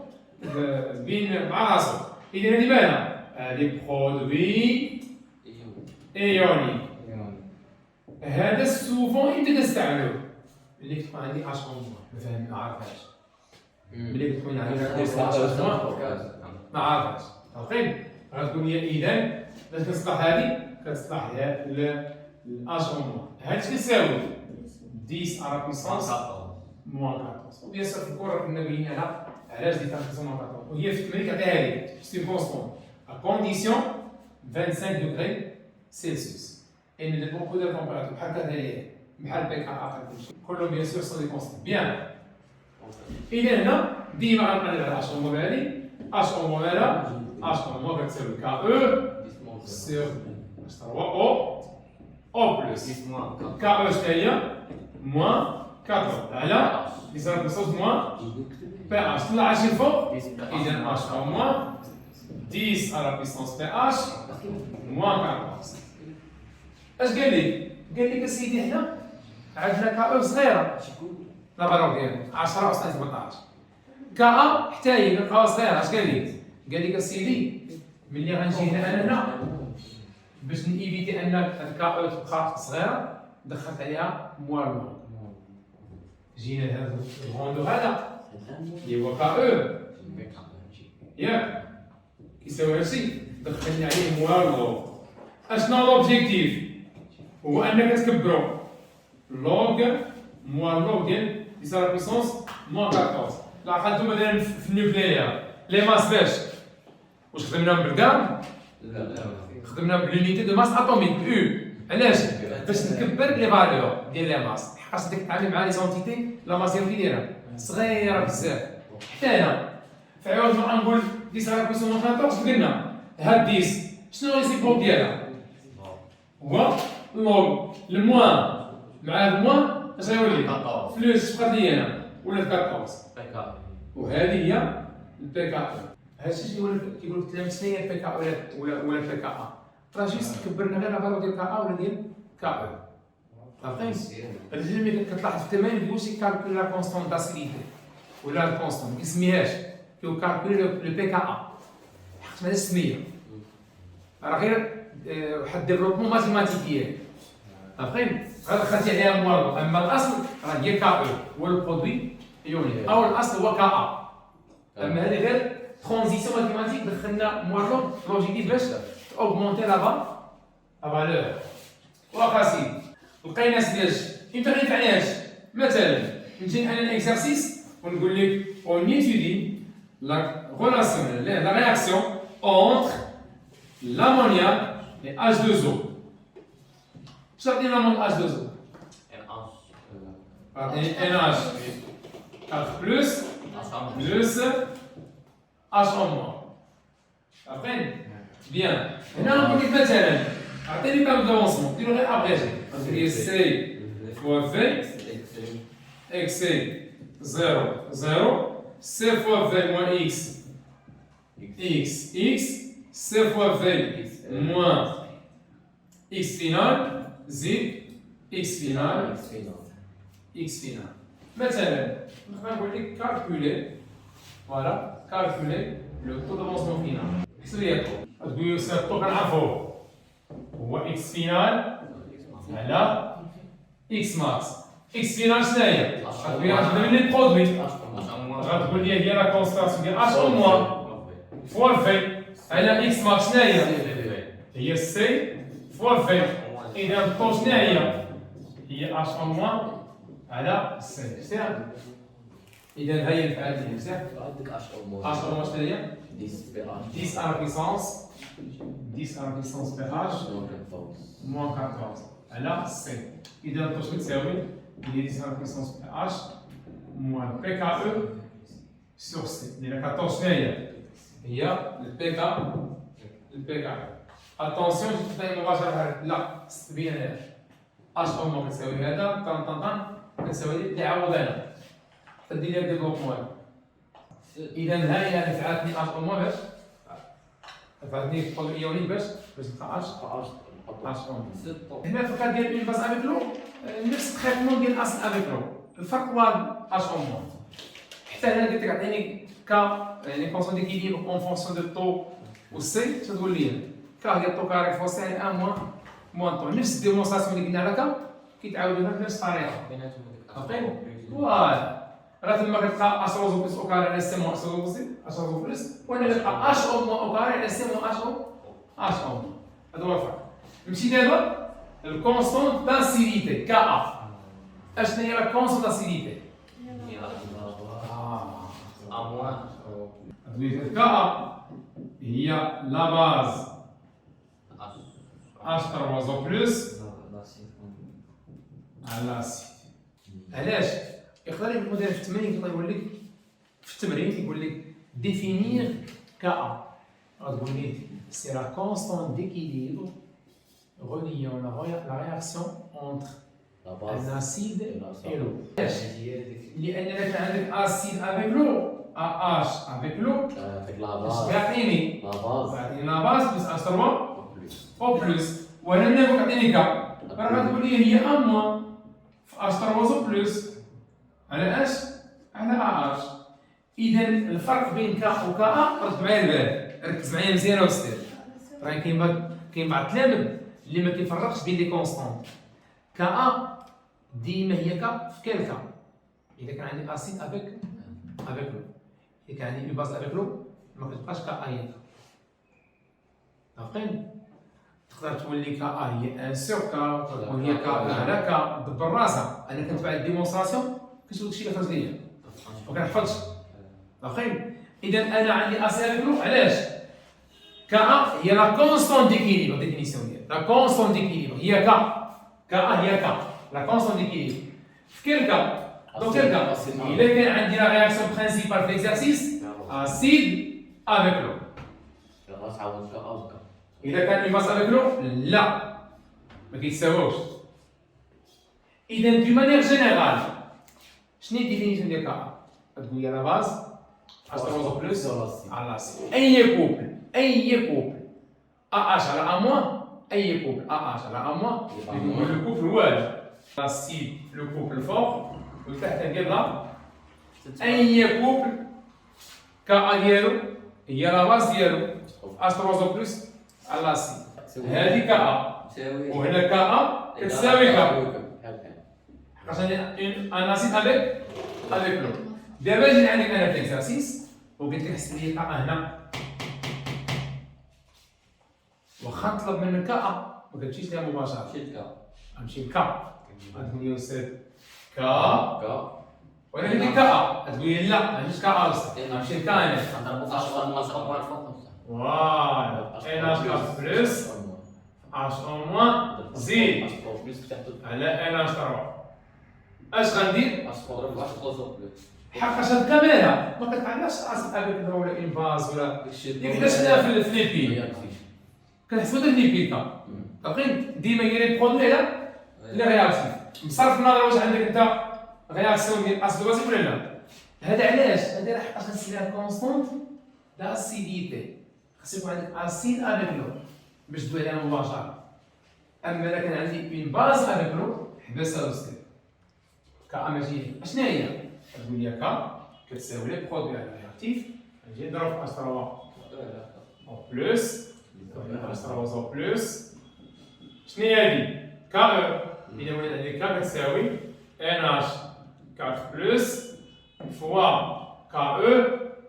بين مع راسو إذا هذه مالها هذه برودوي ايونيك هذا سوفون انت كتستعملوه ملي كتكون عندي اش اون ما عارفهاش ملي كتكون عندي ما عارفهاش عارفين غتكون هي اذا باش كتصلح هذه كتصلح الاش اون هادشي كيساوي 10 على بيسونس موان 14 وبيان سور في الكره كنا قايلين على علاش دي تاكسون موان 14 وهي في التمرين كتعطيها لي سي كونستون ا كونديسيون 25 دوغري سيلسيوس et nous devons beaucoup de température بحال كذا بحال بك اقل كلهم بيان سور سون دي كونستون بيان اذا هنا ديما غنقلب على اش اون هذه اش اون هذا اش اون كتساوي كا او سور 3 او بلس كا او شنو هي موان 4 على لي زاربيسوس موان بي اش طلع شي الفوق اذا اش او موان 10 على بيسونس بي اش موان 14 اش قال لي؟ قال لك اسيدي حنا عندنا كا او صغيره لا فالور ديالها 10 أس 18 كا ا حتى هي كا او صغيره اش قال لي؟ قال لك اسيدي ملي غنجي هنا باش نيفيتي ان الكا او تبقى صغيره دخلت عليها موالو جينا لهذا الغوندو هذا اللي هو كا او ياك كيساوي هادشي دخلنا عليه موالو اشنو لوبجيكتيف هو انك تكبرو لوغ موان لوغ ديال دي سا بيسونس موان 14 لا عقلتو مثلا في النيوكليير لي ماس باش واش خدمناهم بالكرام؟ لا خدمنا بالونيتي دو ماس اتوميك او علاش؟ باش نكبر لي فالور ديال لي ماس حقاش ديك تتعامل مع لي زونتيتي لا ماس ديالهم كي دايره صغيره بزاف حتى هنا في عوض ما نقول دي سا بيسونس موان 14 قلنا هاد 10 شنو الريسيبروك ديالها؟ هو لوغ الموان مع الموان اش غيولي؟ فلوس بقات لي هنا ولا في 14 وهذه هي البي كا هادشي كيقول لك التلاميذ شنو هي بي كا ولا بي كا ا راه جيست كبرنا غير لابالور ديال كا ا ولا ديال كا او فهمتي هادشي اللي كتلاحظ في التمارين كيقولش كالكولي لا كونستون داسيليتي ولا الكونستون ما كيسميهاش كيكالكولي لو بي كا ا حيت ماشي السميه راه غير واحد الديفلوبمون ماتيماتيكي فهمتي غير خدتي عليها موالو اما الاصل راه هي كا او هو البرودوي ايوني او الاصل هو كا ا اما هذه غير ترانزيسيون ماتيماتيك دخلنا موالو لوجيكيف باش اوغمونتي لا فالور واخا سيدي لقينا سيدي امتى غينفعناش مثلا نجي انا الاكزرسيس ونقول لك اون ايتودي لا ريلاسيون لا رياكسيون اونتر l'ammonia et H2O. Je vais dire le H2O. NH. 4 plus H en moins. Après, bien. Maintenant, on peut dire attendez comme d'avancement. Tu l'aurais abrégé. C fois V, X 0, 0. C fois V moins X, X. C fois V moins X final, Z, X final. Maintenant, on va calculer, voilà, calculer le taux d'avancement final. Qu'est-ce que c'est le taux d'avancement هو X final على X max. X final شنو هي؟ غتقول لي البرودوي. غتقول لي هي لا كونستانس ديال H au moins فوا V. على اكس ماكس شنو هي سي فوا في اذا الطو شنو هي اش ان موان على سي مزيان اذا هي الفعل ديالي مزيان عندك اش او موان اش او موان شنو هي 10 على بيسونس 10 على بيسونس بي اش موان 14 على سي اذا الطو شنو تساوي هي 10 على بيسونس بي اش موان بي كا او سور سي اذا 14 شنو هي البيكا اتونسيون جيت ثاني مباشره لا بين اش او ما كتساوي هذا طن كتساوي اللي عوض انا تدي لي ديفلوبمون اذا ها هي اللي فعلتني اش او ما باش فعلتني ايوني باش نلقى اش او هنا في الكاد ديال اون باز افيك لو نفس التريتمون ديال الاصل افيك لو الفرق هو اش او ما حتى هنا قلت لك عطيني كا يعني فونكسيون ديكيليبر اون فونكسيون دو طو و سي تقول لي كا هي الطو كاري فوا سي يعني ان موان طو نفس الديمونستراسيون اللي قلنا على كا كيتعاودوا بنفس الطريقه عقيم فوالا راه تما كتلقى اش روزو بلس او كاري على سي موان اش روزو بلس وهنا كتلقى اش او موان او كاري على سي موان اش او موان هذا هو الفرق نمشي دابا الكونستون داسيليتي كا ا اشنو هي لا كونستون داسيليتي كا هي لا باز اش تروازو بلس على سي علاش يقدر يكون المدرب في التمرين يقدر يقول لك في التمرين يقول لك ديفينير كا غتقول لي سي لا كونستانت ديكيليبر reliant la réaction entre un acide et l'eau. لأن كان عندك acide avec l'eau AH avec l'eau يعطيني la base plus H3 au plus وهنا نبغى يعطيني كا راه تقول لي هي ان موان في H3 au plus على اش؟ على AH إذا الفرق بين كا وكا رد معايا البال ركز معايا مزيان أستاذ راه كاين بعض التلامذ اللي ما كيفرقش بين لي كونستانت كا ديما هي كا في كال كا اذا كان عندي اسيد افيك لو اذا كان عندي باز افيك لو ما كتبقاش كا هي عارفين تقدر تولي كا هي ان سور كا تكون هي كا على كا دبر راسها انا كنتبع الديمونستراسيون كنشوف داكشي اللي خرج ليا ما كنحفظش عارفين اذا انا عندي اسيد افيك لو علاش كا هي لا كونستانت ديكيليبر ديفينيسيون ديال لا كونستانت ديكيليبر هي كا هي كا لا كونستانت ديكيليبر في كل كا دونك كل كا الا كان عندي لا رياكسيون برينسيبال في ليكزارسيس اسيد افيك لو اذا كان باز افيك لو لا ما كيتساووش اذا دو مانيير جينيرال شنو هي الديفينيسيون ديال كا تقول لي لا باز A3 بلس على سي. أي كوبل AH على A-, أي كوبل AH على A-, يكون لو كوبل واجب. لا سي لو كوبل فوق وتحت ندير لا أي كوبل كا ديالو هي لا باز ديالو A3 بلس على سي. هذه كا وهنا كا كتساوي كا. عشان انا نسيت avec لو. دابا جيت عندك انا في الاكزارسيس وقلت لك حسب لي كا هنا. واخا نطلب منك كا ما كتمشيش ليها مباشره. غنمشي لكا غتقول لي استاذ كا ولكن ديك كا تقول لي لا ماشي كا اصلا غنمشي لكا انا. فوالا ان اش كا بلس اش او موان زيد على ان اش 3. اش غندير؟ حقاش هاد الكاميرا ما كتعرفش اصلا افيك ولا ان باز ولا ديك درتها في الفليبين كنحسبو داك ليبيكا باقيين ديما هي لي برودوي على لي رياكتيف بصرف النظر واش عندك انت رياكسيون ديال اسيد بازيك ولا لا. هذا علاش؟ هذا راه حقاش غنسميها كونستونت لاسيديتي. خاص يكون عندك اسيد افيك لو باش تدوي عليها مباشره. اما الا كان عندي اون باز افيك لو حبسها وستير كا ماشي اشنا هي؟ تقول لي كا كتساوي لي برودوي على رياكتيف نجي نضرب في اش 3 او بلس اش 3 او بلس شنو هي هادي؟ كا او اذا ولات عندي كا كتساوي ان اش 4 بلس فوا كا او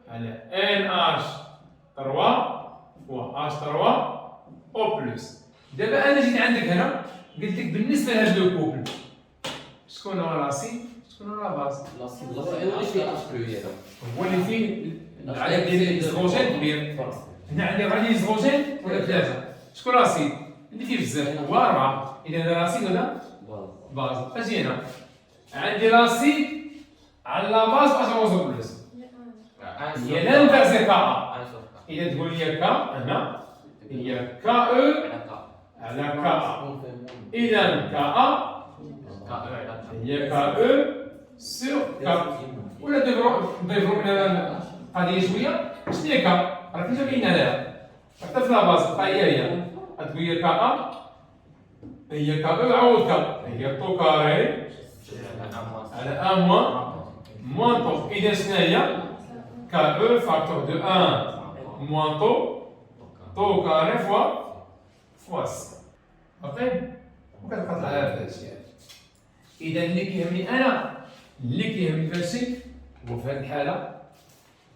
على ان اش 3 فوا اش 3 او بلس. دابا انا جيت عندك هنا قلت لك بالنسبه لهاد لو كوبل شكون هو لاسيد شكون هو لا باز؟ هو اللي فيه العدد ديال الهيدروجين كبير. هنا عندي 4 ديال الهيدروجين ولا 3؟ شكون لاسيد؟ اللي فيه بزاف هو 4. اذا هذا لاسيد ولا باز؟ اجي هنا عندي لاسيد على لا باز A3 بلس هي لا نفرزي كا. اذا تقول لي كا هنا هي كا او على كا. اذا كا هي كا او سور كا. ولا نضيفو لنا القضيه شويه. شنو هي كا؟ راك كيفاش باينه لها حتى في لا باز هي تقول لي كا هي كا او عوض كا هي طو كاري على ان موان طو. اذا شنو هي؟ كا او فاكتور دو 1 موان طو كاري فوا سي. اوكي وكتبقى تطلع على هذا الشيء. اذا اللي كيهمني انا اللي كيهمني في هادشي هو في هذه الحاله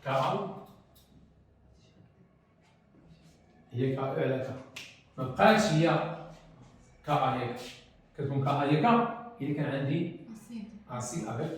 كا هي كا او على كا. ما بقاتش هي كا هيك كتكون كا هي كا اذا كان عندي اسيد افيك